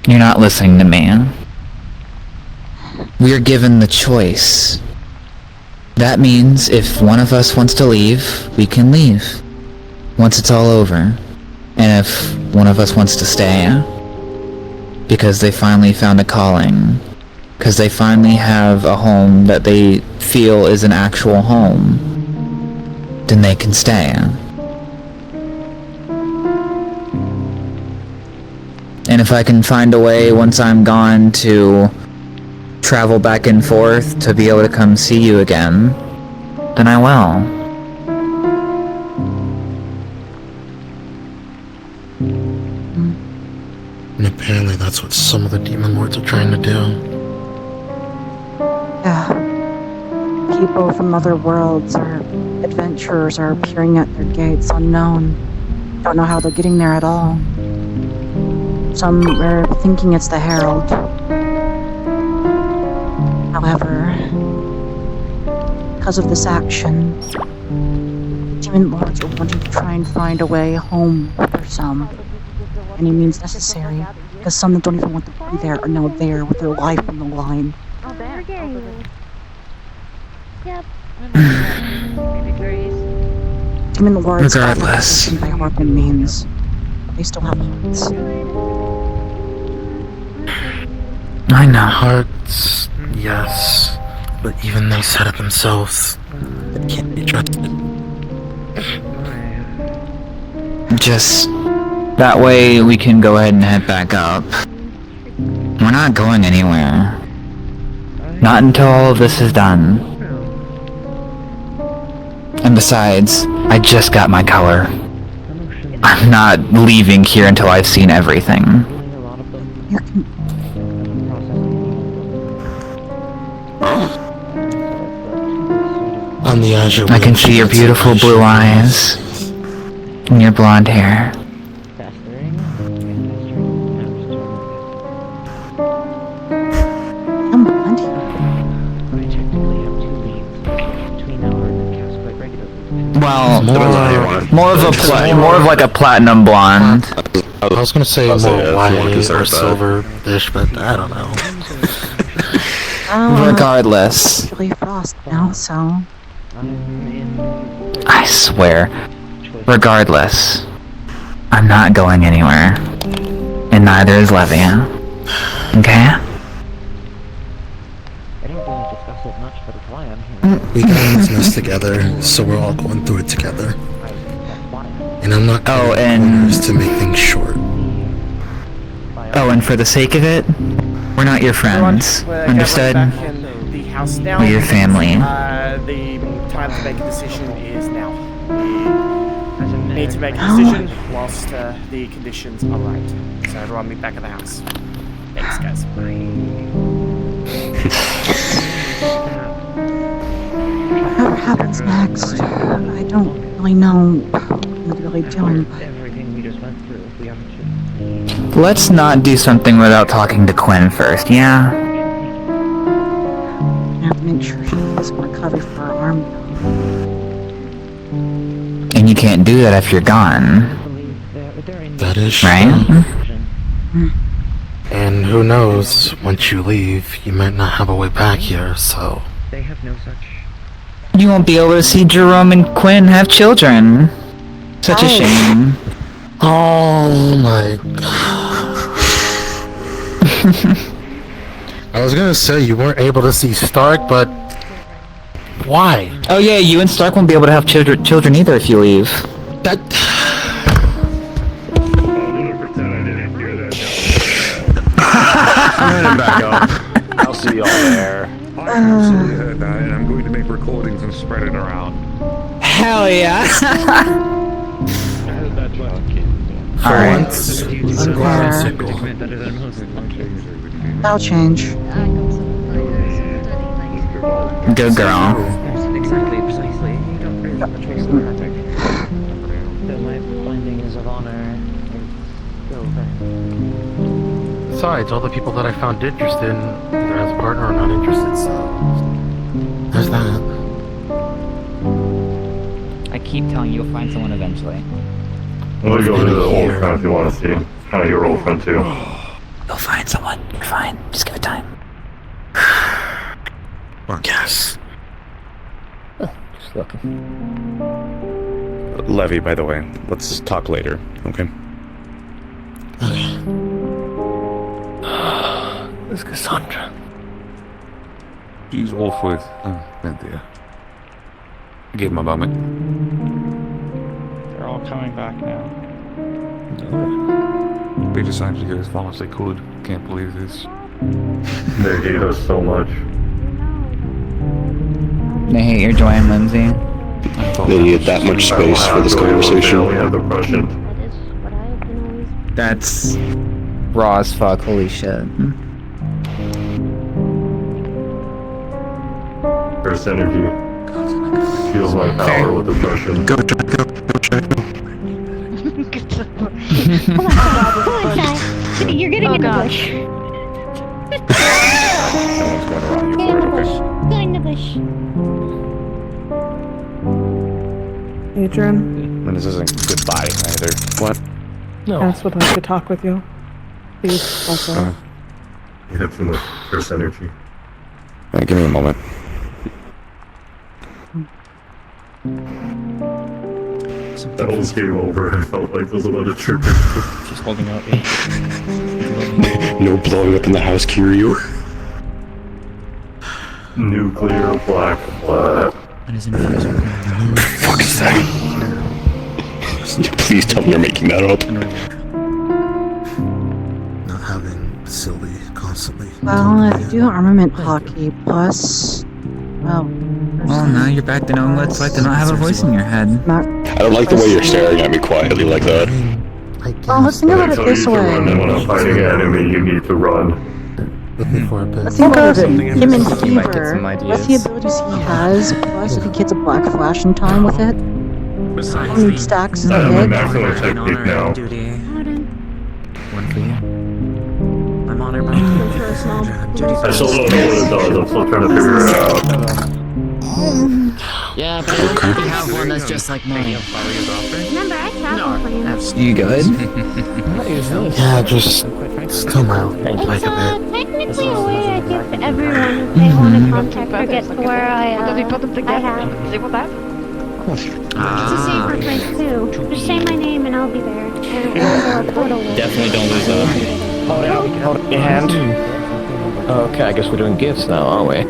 You're not listening to me. We are given the choice. That means if one of us wants to leave, we can leave. Once it's all over. And if one of us wants to stay, because they finally found a calling, because they finally have a home that they feel is an actual home, then they can stay. And if I can find a way once I'm gone to travel back and forth to be able to come see you again, then I will.
And apparently that's what some of the demon lords are trying to do.
Yeah. People from other worlds or adventurers are appearing at their gates unknown. Don't know how they're getting there at all. Some are thinking it's the Herald. However, because of this action, demon lords are wanting to try and find a way home for some. Any means necessary, because some that don't even want to be there are now there with their life on the line.
Oh, there. Yep.
Demon lords are
Regardless.
by Horkman means. They still have hearts.
I know.
Hearts, yes. But even they said it themselves. They can't be trusted.
Just that way we can go ahead and head back up. We're not going anywhere. Not until all of this is done. And besides, I just got my color. I'm not leaving here until I've seen everything.
On the Azure
I can see your beautiful blue eyes and your blonde hair. Well, more of like a platinum blonde.
I was gonna say more white or silver-ish, but I don't know.
Regardless,
It's really frost now, so.
I swear, regardless, I'm not going anywhere. And neither is Levia. Okay?
We got in this mess together, so we're all going through it together. And I'm not going to make things short.
Oh, and for the sake of it, we're not your friends. Understood? We're your family.
The time to make a decision is now. We need to make a decision whilst the conditions are right. So everyone meet back at the house. Thanks, guys.
Whatever happens next, I don't really know what I'm really doing, but
Let's not do something without talking to Quinn first, yeah?
I have to make sure she has recovery for her arm.
And you can't do that if you're gone.
That is
right?
true. And who knows, once you leave, you might not have a way back here, so...
They have no such...
You won't be able to see Jerome and Quinn have children. Such a shame.
Oh my god. I was gonna say you weren't able to see Stark, but... Why?
Oh yeah, you and Stark won't be able to have children either if you leave.
That...
I'm gonna back up. I'll see y'all there. And I'm going to make recordings and spread it around.
Hell yeah!
Alright.
I'm glad I'm single.
That'll change.
Good girl.
Exactly, precisely. You don't really have a choice in that. So my findings of honor is still there.
Besides, all the people that I found interested in either as a partner or not interested, so... There's that.
I keep telling you, you'll find someone eventually.
We'll go to the old friend if you want to see. Kind of your old friend too.
You'll find someone. You're fine. Just give it time.
Yes.
Just looking.
Levy, by the way, let's talk later, okay?
Where's Cassandra?
She's off with Cynthia. I gave him a moment.
They're all coming back now.
They decided to get as far as they could. Can't believe this.
They hate us so much.
They hate your joy and Lindsay.
They need that much space for this conversation. We have the Prussian.
That's raw as fuck. Holy shit.
First energy. Feels my power with the Prussian.
Go, go, go,
You're getting in the bush. Go in the bush.
Adrian,
And this isn't goodbye either. What?
Ash would like to talk with you. Please, also.
You have from the first energy.
Give me a moment.
That almost came over. I felt like I was about to trip.
She's holding out.
No blowing up in the house, Kiryu. Nuclear black blood.
What is infused?
Fuck is that? Please tell me you're making that up.
Not having Sylvie constantly.
Well, if you do armament hockey plus, well,
Well, now you're back to knowing what it's like to not have a voice in your head.
I don't like the way you're staring at me quietly like that.
Oh, let's think about it this way.
When I'm fighting an enemy, you need to run.
Let's think about it. Him and Fever. What's the abilities he has? Plus, if he gets a black flash in time with it. How many stacks is
I have a
it?
maximum technique now.
One for you. I'm honored by
I still don't know what it does. I'm still trying to figure it out.
Yeah, but I don't think we have one that's just like mine.
Remember, I travel plans.
You good?
Yeah, just come out like a bit.
Technically a way I give everyone if they want to contact or get to where I have. It's a safer place too. Just say my name and I'll be there. And also a portal.
Definitely don't lose that. Hold up your hand. Okay, I guess we're doing gifts now, aren't we?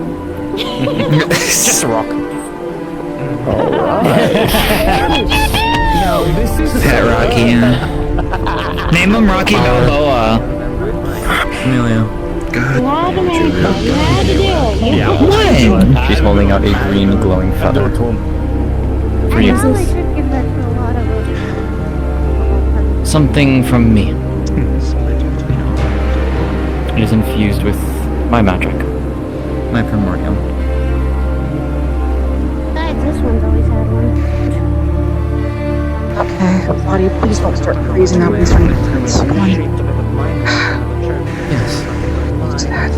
Just a rock.
Alright. No, this is
Pet Rocky. Name him Rocky Balboa.
Emilio.
You had to make it. You had to do it. You
When?
She's holding out a green glowing feather.
I
you.
probably should give that to a lot of them.
Something from me. It is infused with my magic.
My primordial.
Besides, this one's always had one.
Okay, body, please don't start freezing out when it's running friends. Come on.
Yes.
What's that?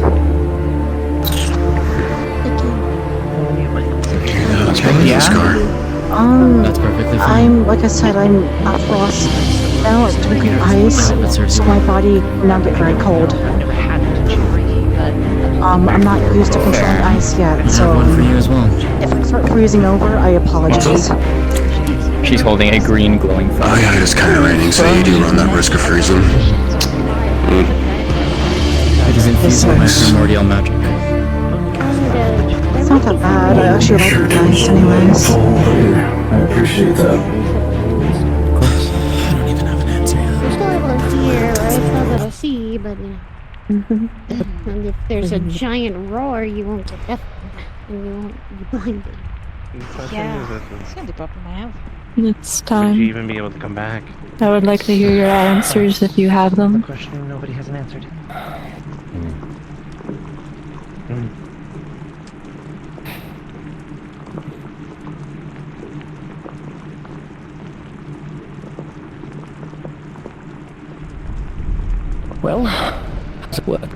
That's perfectly fine.
I'm, like I said, I'm at frost now, like drinking ice, so my body will now get very cold. I'm not used to controlling ice yet, so
One for you as well.
if I start freezing over, I apologize.
She's holding a green glowing feather.
Oh yeah, it's kind of raining, so you do run that risk of freezing.
It is infused with my primordial magic.
It's not that bad, I actually like it nice anyways.
I appreciate that.
Of course. I don't even have an answer yet.
You're still able to hear, right? It's not able to see, but you know. And if there's a giant roar, you won't get deafened, and you won't be blinded.
Yeah. It's gonna pop in my house.
It's
Would
time.
you even be able to come back?
I would like to hear your answers if you have them.
The question nobody hasn't answered.
Well, how's it work?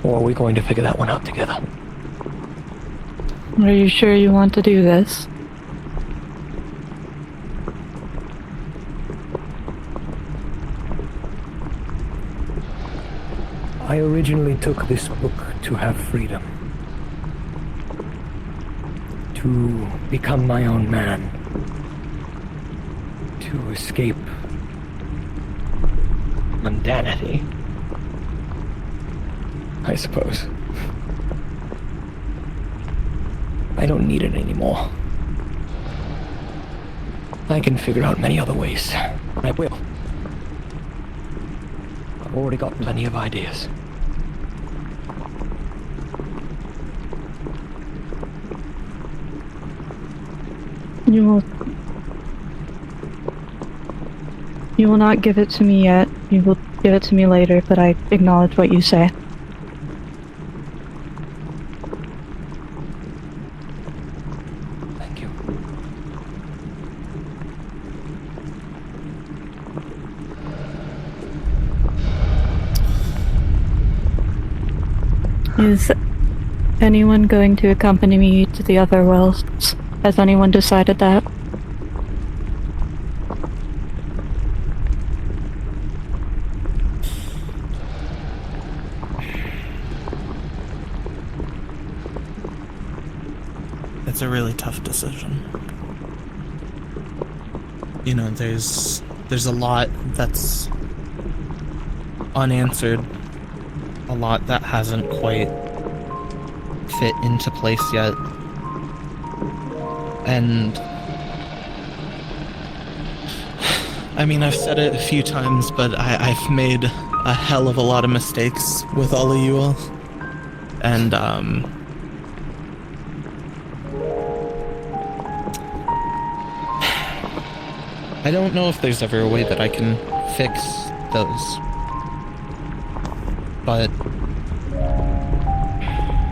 Or are we going to figure that one out together?
Are you sure you want to do this?
I originally took this book to have freedom. To become my own man. To escape mundanity, I suppose. I don't need it anymore. I can figure out many other ways. I will. I've already got plenty of ideas.
You will not give it to me yet. You will give it to me later, but I acknowledge what you say.
Thank you.
Is anyone going to accompany me to the other worlds? Has anyone decided that?
It's a really tough decision. You know, there's a lot that's unanswered, a lot that hasn't quite fit into place yet. And I mean, I've said it a few times, but I've made a hell of a lot of mistakes with all of you all. And, I don't know if there's ever a way that I can fix those. But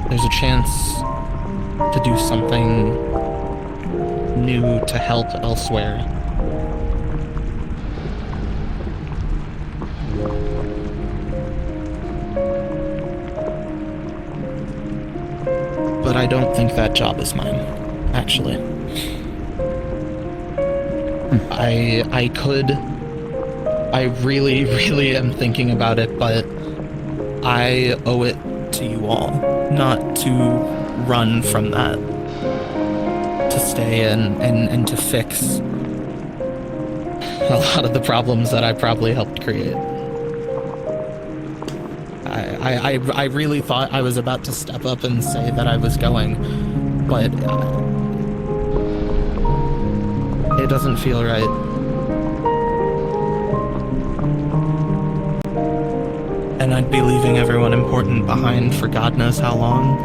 there's a chance to do something new to help elsewhere. But I don't think that job is mine, actually. I really, really am thinking about it, but I owe it to you all not to run from that. To stay and to fix a lot of the problems that I probably helped create. I really thought I was about to step up and say that I was going, but it doesn't feel right. And I'd be leaving everyone important behind for God knows how long.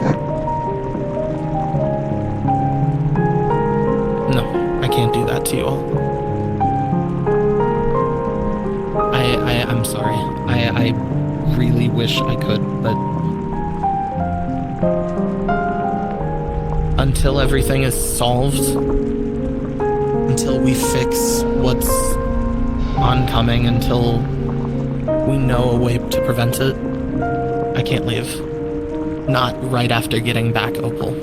No, I can't do that to you all. I'm sorry. I really wish I could, but until everything is solved, until we fix what's oncoming, until we know a way to prevent it, I can't leave. Not right after getting back Opal.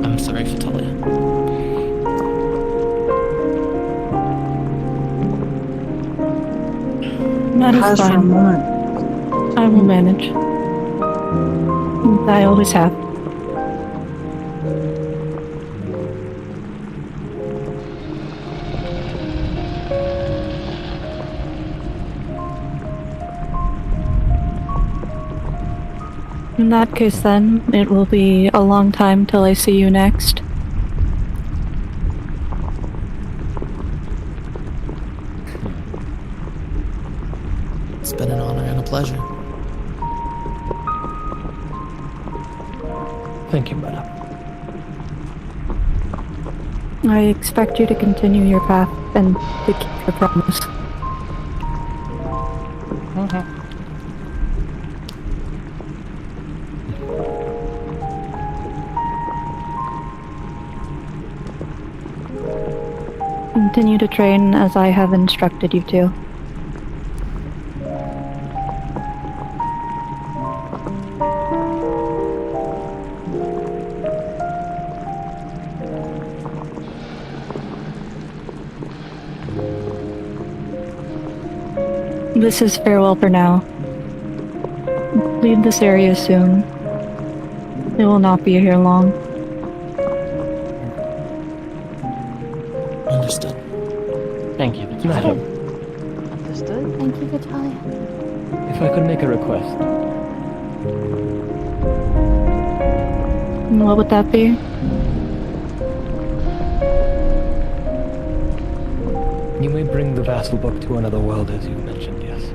I'm sorry, Vitalia.
That is
Pause for a
fine.
moment.
I will manage. I always have. In that case then, it will be a long time till I see you next.
It's been an honor and a pleasure.
Thank you, madam.
I expect you to continue your path and to keep your promise. Continue to train as I have instructed you to. This is farewell for now. Leave this area soon. It will not be here long.
Understood.
Thank you, madam.
Understood. Thank you, Vitalia.
If I could make a request.
What would that be?
You may bring the vassal book to another world, as you mentioned, yes.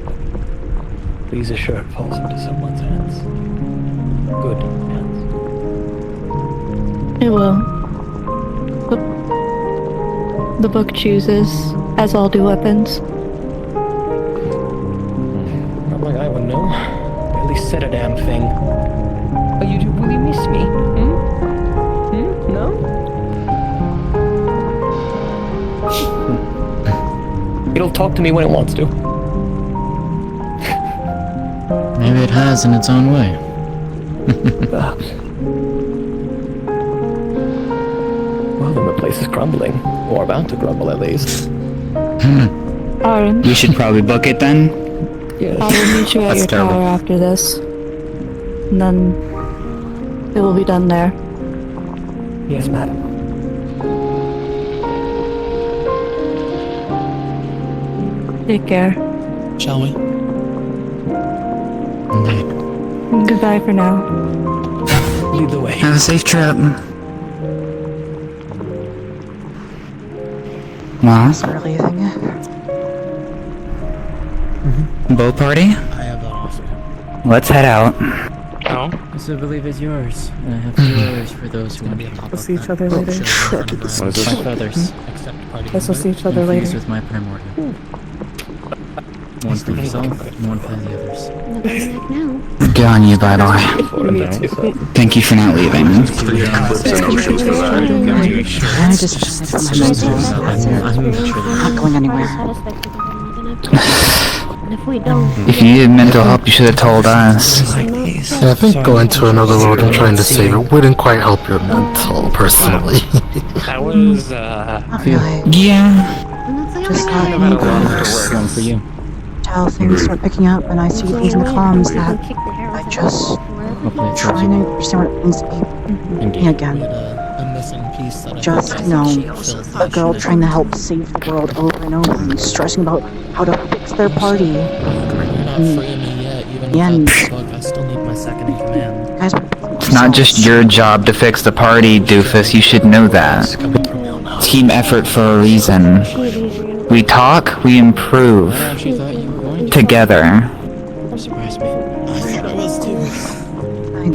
Please assure it falls into someone's hands. Good hands.
It will. The book chooses, as all do weapons.
Not like I would know. At least said a damn thing. Oh, you do really miss me? No? It'll talk to me when it wants to.
Maybe it has in its own way.
Perhaps. Well, then the place is crumbling. Or about to crumble, at least.
Aaron,
We should probably book it then.
Yes.
I will meet you at
That's
your
terrible.
tower after this. And then it will be done there.
Yes, madam.
Take care.
Shall we?
Indeed.
Goodbye for now.
Lead the way.
Have a safe trip. Well,
We're leaving.
boat party?
I have that offer.
Let's head out.
Oh? This I believe is yours, and I have 2 orders for those who want to
We'll see each other later.
My feathers.
Guess we'll see each other later.
Infused with my primordial. One for yourself, and one for the others.
Good on you, by the way. Thank you for not leaving.
I just put my muscles. That's it. I'm not going anywhere.
If you needed mental help, you should have told us.
Yeah, I think going to another world and trying to save it wouldn't quite help your mental, personally.
That was,
Yeah.
Just got
One for you.
how things start picking up and I see things in the comms that I just trying to understand what it means to be me again. Just, you know, a girl trying to help save the world over and over and stressing about how to fix their party. And the end.
I still need my second in command.
Guys,
It's not just your job to fix the party, doofus. You should know that. Team effort for a reason. We talk, we improve. Together.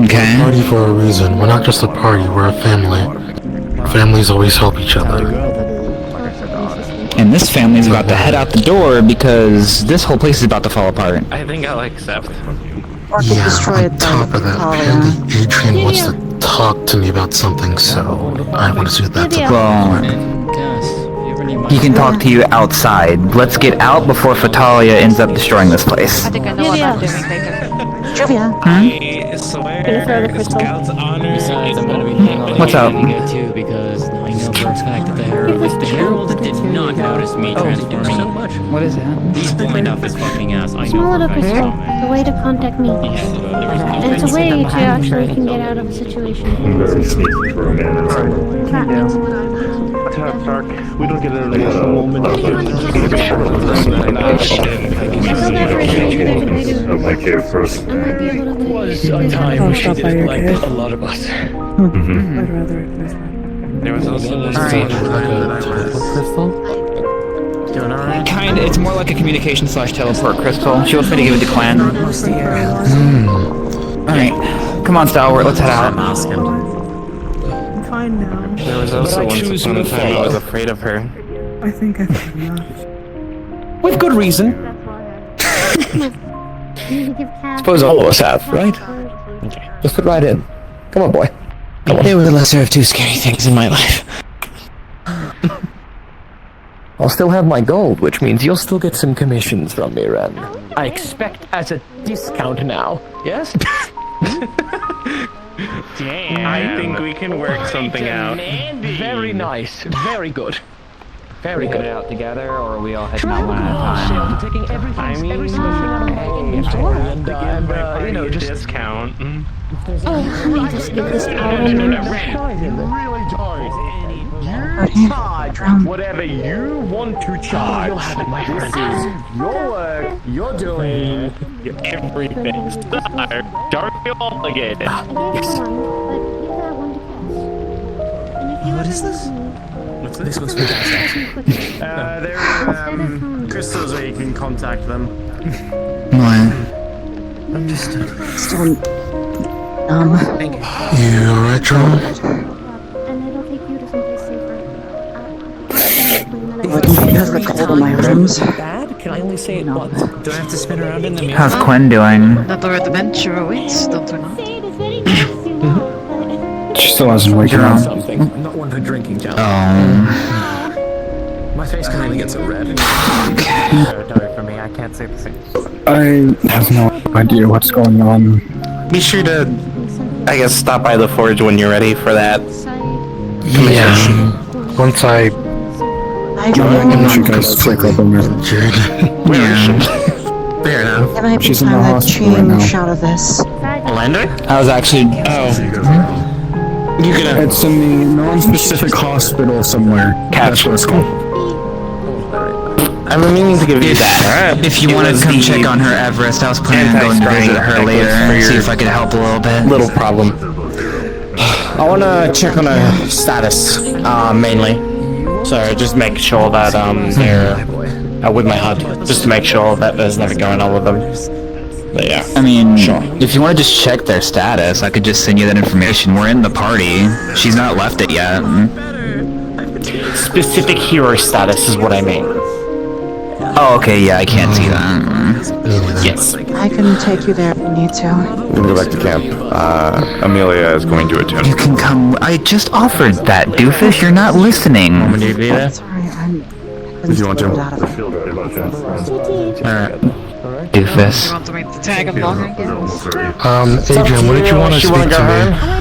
Okay.
Party for a reason. We're not just a party, we're a family. Families always help each other.
And this family's about to head out the door because this whole place is about to fall apart.
I think I'll accept.
Orchid destroyed
On top of that, apparently Adrian wants to talk to me about something, so I want to do that to
Well, he can talk to you outside. Let's get out before Fatalia ends up destroying this place.
I think I know what I'm doing, Baker.
Trivia.
I swear, Scout's honors.
What's up?
Too, because I know for a fact that the Herald did not notice me transforming.
What is that?
He's blind off his fucking ass. I
Small
know
little
for a fact.
crystal. The way to contact me. And it's a way to actually can get out of a situation.
Dark. We don't get an emotional moment. Of my cave first.
Was a time when she didn't like a lot of us.
I'd rather it this way.
There was also this
Kinda, it's more like a communication/teleport crystal. She wants me to give it to Clan. Alright. Come on, Stalwart, let's head out.
I'm fine now.
There was also once upon a time I was afraid of her.
I think I've had enough.
With good reason. Suppose all of us have, right? Okay. Just fit right in. Come on, boy.
There were the lesser of two scary things in my life.
I'll still have my gold, which means you'll still get some commissions from me, Ren. I expect as a discount now. Yes?
Damn. I think we can work something out.
Very nice. Very good. Very
We
good.
head out together, or are we all heading out one at a time?
Taking everything,
I mean,
every single thing out of my
and
you know, just
discount.
Oh, let me just give this power.
Whatever you want to charge. This is your work. You're doing everything. Don't be obligated.
Yes.
What is this?
This looks fantastic. There are crystals where you can contact them.
What?
I'm just still
You alright, John?
And it'll take you to someplace safer.
Because the cold in my rooms.
Bad? Can I only say it once?
Do I have to spin around in the mirror?
How's Quinn doing?
The door at the bench awaits, don't we not?
She still hasn't waken up. Something. I'm not one for drinking, John. My face can only get so red.
Sorry for me, I can't say the same.
I have no idea what's going on.
Be sure to, I guess, stop by the forge when you're ready for that.
Yeah. Once I...
Unless you guys click up on her.
There now.
It might be
She's in
time
the
to
hospital right
change
now.
out of this.
Orlando?
I was actually...
You gonna...
It's in the non-specific hospital somewhere. That's what it's called.
I've been meaning to give you that.
If you want to come check on her Everest, I was planning on going to visit her later and see if I could help a little bit.
Little problem.
I want to check on her status, mainly.
So just make sure that they're with my HUD, just to make sure that there's nothing going on with them. But yeah.
I mean, if you want to just check their status, I could just send you that information. We're in the party. She's not left it yet.
Specific hero status is what I mean.
Oh, okay, yeah, I can't see that.
Yes.
I can take you there if you need to.
We're gonna go back to camp. Amelia is going to attend.
You can come. I just offered that, doofus. You're not listening.
Sorry,
If you want to.
Alright. Doofus.
Tag along again.
Adrian, what did you want to speak to me?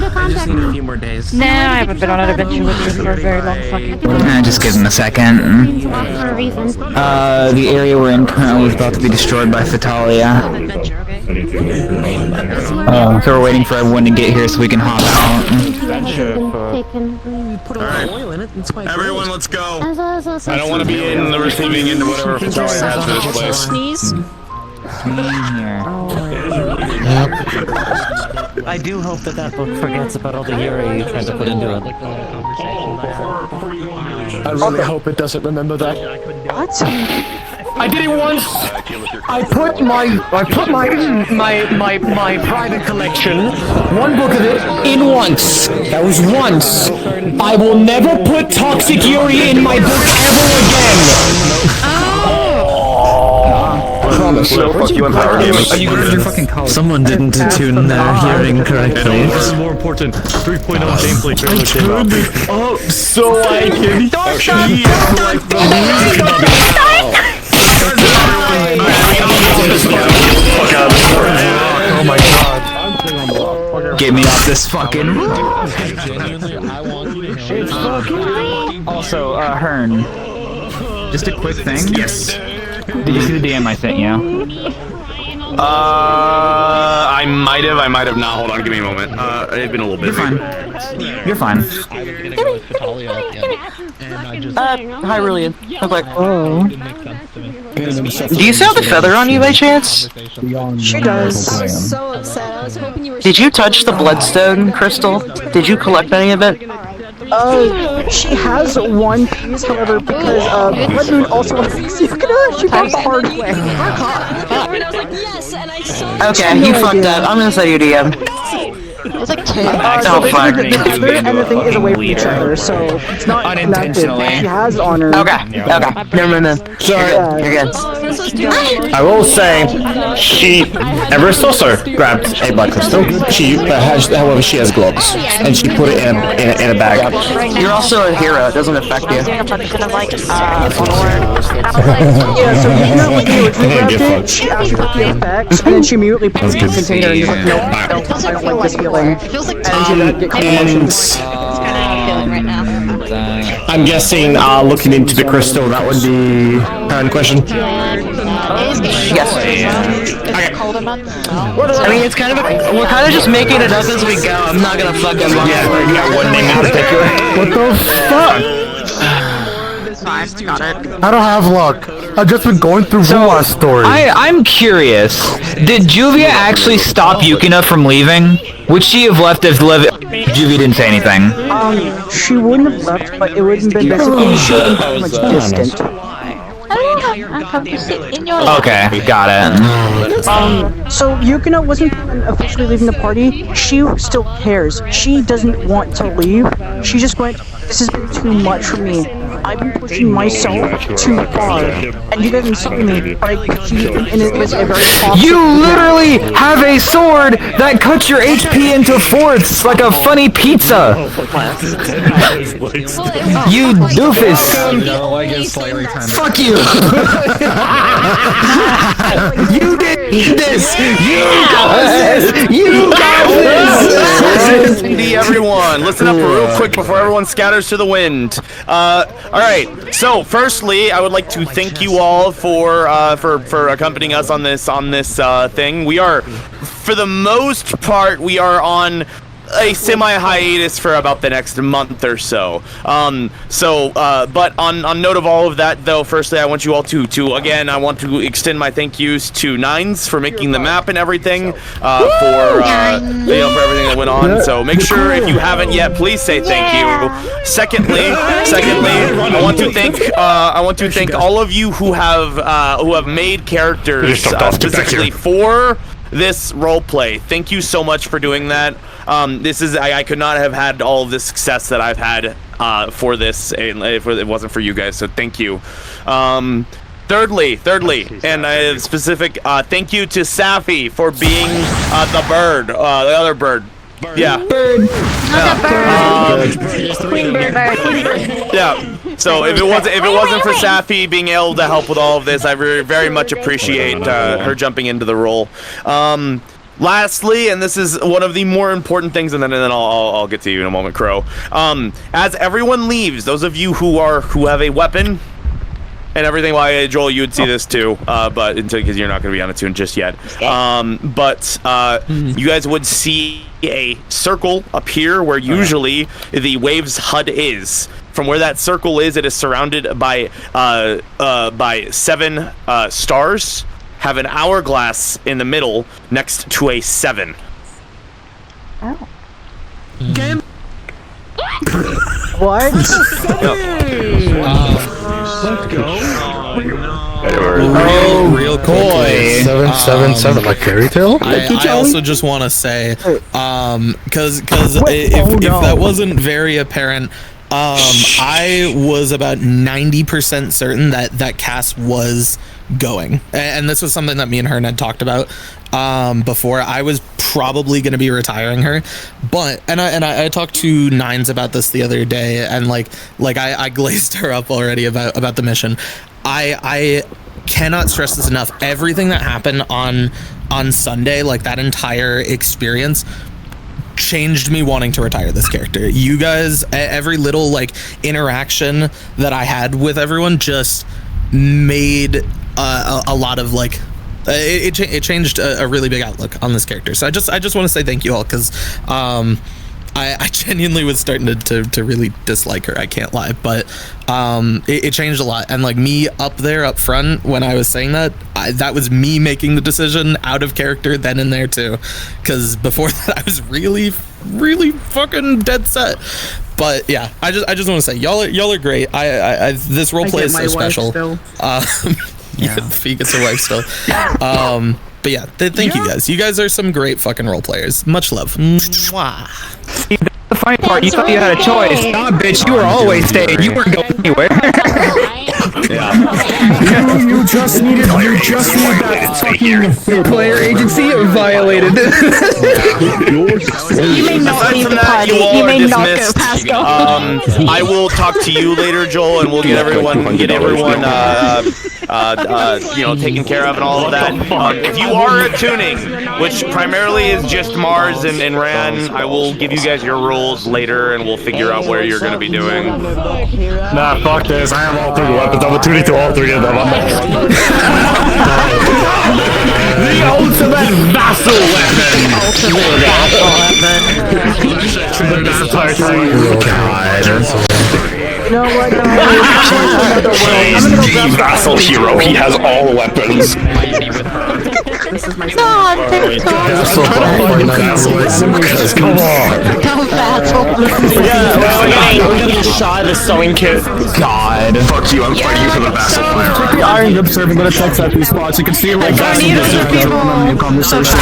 I just need a few more days.
No, I haven't been on an adventure with you for a very long fucking time.
Just give him a second.
For a reason.
The area we're in currently is about to be destroyed by Fatalia. So we're waiting for everyone to get here so we can hop out.
Everyone, let's go. I don't want to be in the receiving end of whatever Fatalia has for this place.
Sneeze.
I do hope that book forgets about all the Yuri you tried to put into it.
I really hope it doesn't remember that.
What?
I did it once. I put my private collection, one book of it, in once. That was once. I will never put Toxic Yuri in my book ever again. Promise.
Fuck you and Power Gaming.
Someone didn't tune their hearing correctly.
This is more important. 3.0 gameplay trailer came out.
Oh, so I can
Oh my god.
Get me off this fucking roof. Also, Hearn. Just a quick thing.
Yes.
Did you see the DM I sent you?
I might have not. Hold on, give me a moment. It's been a little busy.
You're fine.
Hi, Rillian.
Oh.
Do you still have the feather on you by chance?
She does.
So upset. I was hoping you were.
Did you touch the bloodstone crystal? Did you collect any of it?
She has one piece, however, because Blood Moon also affects Yukina. She got the hard way.
And I was like, yes, and I saw.
Okay, you fucked up. I'm gonna say you DM.
It's like 10.
So basically, the feather and the thing is away from each other, so it's not connected. But she has it on her.
Okay. Never mind then.
Sorry.
You're good.
I will say, she ever so grabbed a black crystal. However, she has gloves, and she put it in a bag.
You're also a hero. It doesn't affect you.
Yeah, so Yukina, when you grabbed it, she actually took the effects, and then she immediately put it in the container and just like, nope, I don't like this feeling.
It feels like
And she didn't get emotions.
right now.
I'm guessing, looking into the crystal, that would be in question.
Yes. I mean, it's kind of we're kind of just making it up as we go. I'm not gonna fucking lie.
Yeah, you got one name in particular.
What the fuck?
Got it.
I don't have luck. I've just been going through Rua's story.
I'm curious. Did Juvia actually stop Yukina from leaving? Would she have left if Juvia didn't say anything?
She wouldn't have left, but it wouldn't have been basically, she would have been pretty much distant.
Okay, got it.
So Yukina wasn't officially leaving the party. She still cares. She doesn't want to leave. She just went, this has been too much for me. I've been pushing myself too far. And you guys insult me, but and it was a very toxic.
You literally have a sword that cuts your HP into fourths like a funny pizza. You doofus. Fuck you. You did this. You got this.
Everyone, listen up real quick before everyone scatters to the wind. All right. So, firstly, I would like to thank you all for accompanying us on this thing. We are, for the most part, we are on a semi-hiatus for about the next month or so. But on note of all of that, though, firstly, I want you all to again, I want to extend my thank yous to Nines for making the map and everything, for everything that went on. So make sure if you haven't yet, please say thank you. Secondly, I want to thank all of you who have made characters specifically for this roleplay. Thank you so much for doing that. I could not have had all of the success that I've had for this if it wasn't for you guys. So thank you. Thirdly, and a specific thank you to Safi for being the bird, the other bird. Yeah. Bird.
Queen bird.
Yeah. So if it wasn't for Safi being able to help with all of this, I very much appreciate her jumping into the role. Lastly, and this is one of the more important things, and then I'll get to you in a moment, Crow. As everyone leaves, those of you who have a weapon and everything, why Joel, you would see this too, but because you're not going to be on a tune just yet. You guys would see a circle appear where usually the Waves HUD is. From where that circle is, it is surrounded by 7 stars. Have an hourglass in the middle next to a 7.
Oh.
Game.
What?
Let's go.
Oh, real quick.
777, like fairy tale?
I also just want to say, because if that wasn't very apparent, I was about 90% certain that Cass was going, and this was something that me and her had talked about before. I was probably going to be retiring her, but I talked to Nines about this the other day, and like I glazed her up already about the mission. I cannot stress this enough. Everything that happened on Sunday, like that entire experience, changed me wanting to retire this character. You guys, every little like interaction that I had with everyone just made a lot of like it changed a really big outlook on this character. So I just want to say thank you all, because I genuinely was starting to really dislike her, I can't lie, but it changed a lot. And like me up there up front when I was saying that, that was me making the decision out of character then and there too, because before that I was really fucking dead set. But yeah, I just want to say y'all are great. I this role play is so special. Yeah, Fee gets a wife still. But yeah, thank you guys. You guys are some great fucking role players. Much love. Mwah.
The funny part, you thought you had a choice. Nah, bitch, you were always staying. You weren't going anywhere.
You just need that fucking player agency violated.
You may not leave the party. You may not go past go.
I will talk to you later, Joel, and we'll get everyone taken care of and all of that. If you are tuning, which primarily is just Mars and Ran, I will give you guys your roles later, and we'll figure out where you're going to be doing.
Nah, fuck this. I have all 3 weapons. I'm tuning to all 3 of them. I'm next. The ultimate vassal weapon.
You know what?
He's the vassal hero. He has all weapons.
This is my
Come on.
We're gonna shy the sewing kit. God. Fuck you, I'm fighting you for the vassal fire.
The Iron Grip server, gonna text at these spots. You can see like vassal conversation.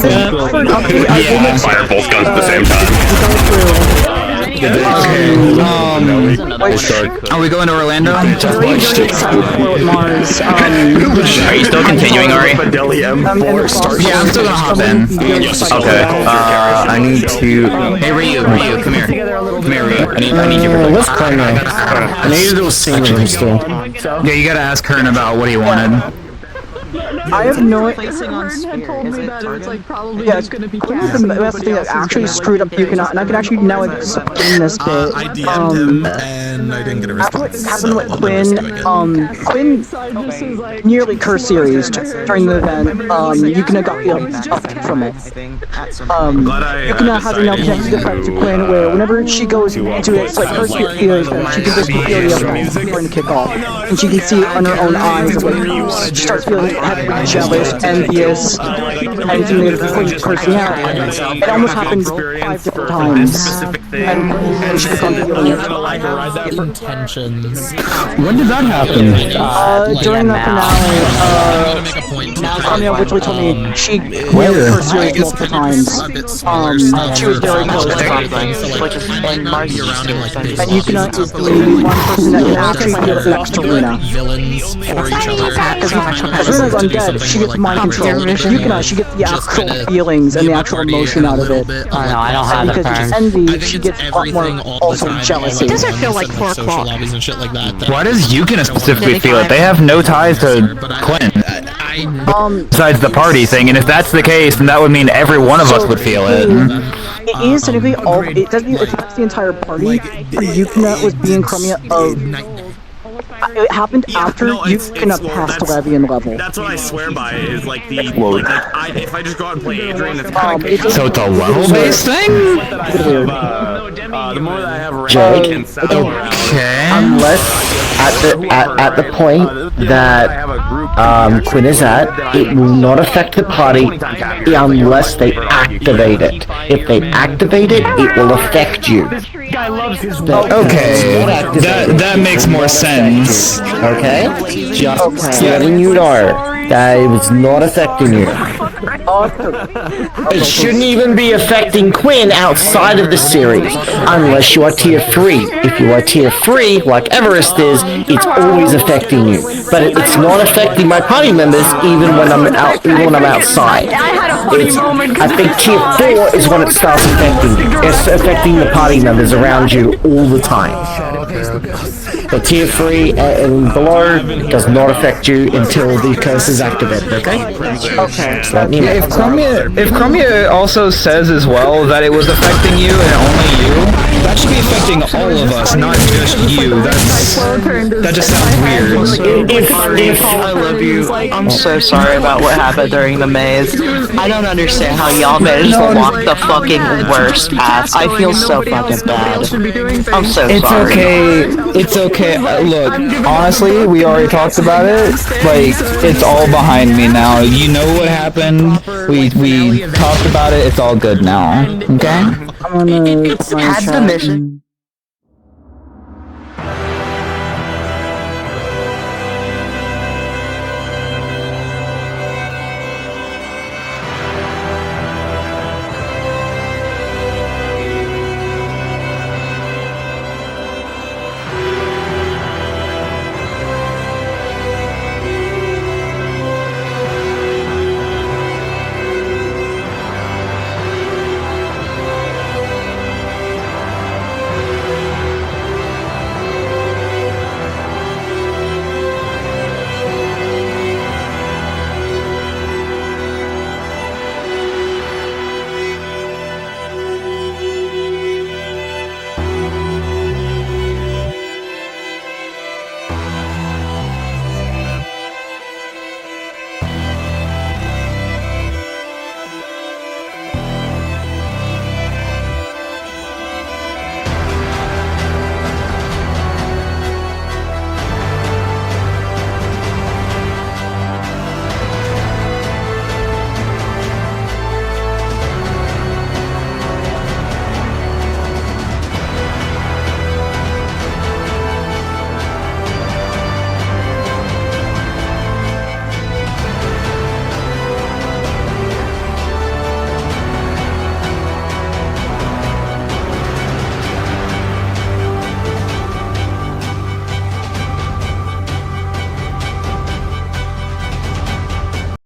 Yeah, fire both guns at the same time.
Are we going to Orlando?
Mars.
Are you still continuing, Ari?
Yeah,
I'm still gonna hop in. Okay. I need to. Hey, Ryu, come here. Come here, Ryu. I need you.
Let's play now. I need to do a scene room still.
Yeah, you gotta ask Kern about what he wanted.
I have no.
Placing on Spear. Is it targeted?
Yeah, that's the thing that actually screwed up Yukina, and I can actually now explain this bit.
I DM'd him and I didn't get a response.
Happened with
so
Quinn.
let's go again.
Quinn nearly curse series during the event. Yukina got up from it. Yukina has a now connected effect to Quinn, where whenever she goes into it, it's like her feelings, she can just feel the effect before the kick off, and she can see it on her own eyes. Like, she starts feeling heavily jealous, envious, and negative cursing out. It almost happened 5 different times. And she becomes
intentions.
When did that happen? During the finale, Kamiya literally told me she cursed series multiple times. She was very close to something, which is in March. And Yukina is the one person that can actually feel it next to Rina.
Villains for each other.
Because Rina's undead, she gets mind control. Yukina, she gets the actual feelings and the actual emotion out of it.
I don't have the
Because envy, she gets a lot more also jealousy.
It doesn't feel like 4 o'clock.
Why does Yukina specifically feel it? They have no ties to Quinn. Besides the party thing, and if that's the case, then that would mean every one of us would feel it.
It is technically all. It doesn't affect the entire party. Yukina was being Kamiya of. It happened after Yukina passed Levian level.
That's what I swear by. Is like the if I just go out and play Adrian, it's kind of
So it's a level-based thing?
The more that I have
Jake,
and sour,
unless at the point that Quinn is at, it will not affect the party unless they activate it. If they activate it, it will affect you.
Okay, that makes more sense.
Okay? Just letting you know that it was not affecting you. It shouldn't even be affecting Quinn outside of the series, unless you are tier 3. If you are tier 3, like Everest is, it's always affecting you. But it's not affecting my party members even when I'm outside. I think tier 4 is when it starts affecting you. It's affecting the party members around you all the time. But tier 3 and below does not affect you until the curse is activated, okay? Okay. So
If Chromia also says as well that it was affecting you and only you, that should be affecting all of us, not just you. That just sounds weird.
If I love you, I'm so sorry about what happened during the maze. I don't understand how y'all managed to walk the fucking worst path. I feel so fucking bad. I'm so sorry.
It's okay. It's okay. Look, honestly, we already talked about it. Like, it's all behind me now. You know what happened. We talked about it. It's all good now. Okay?
Had the mission.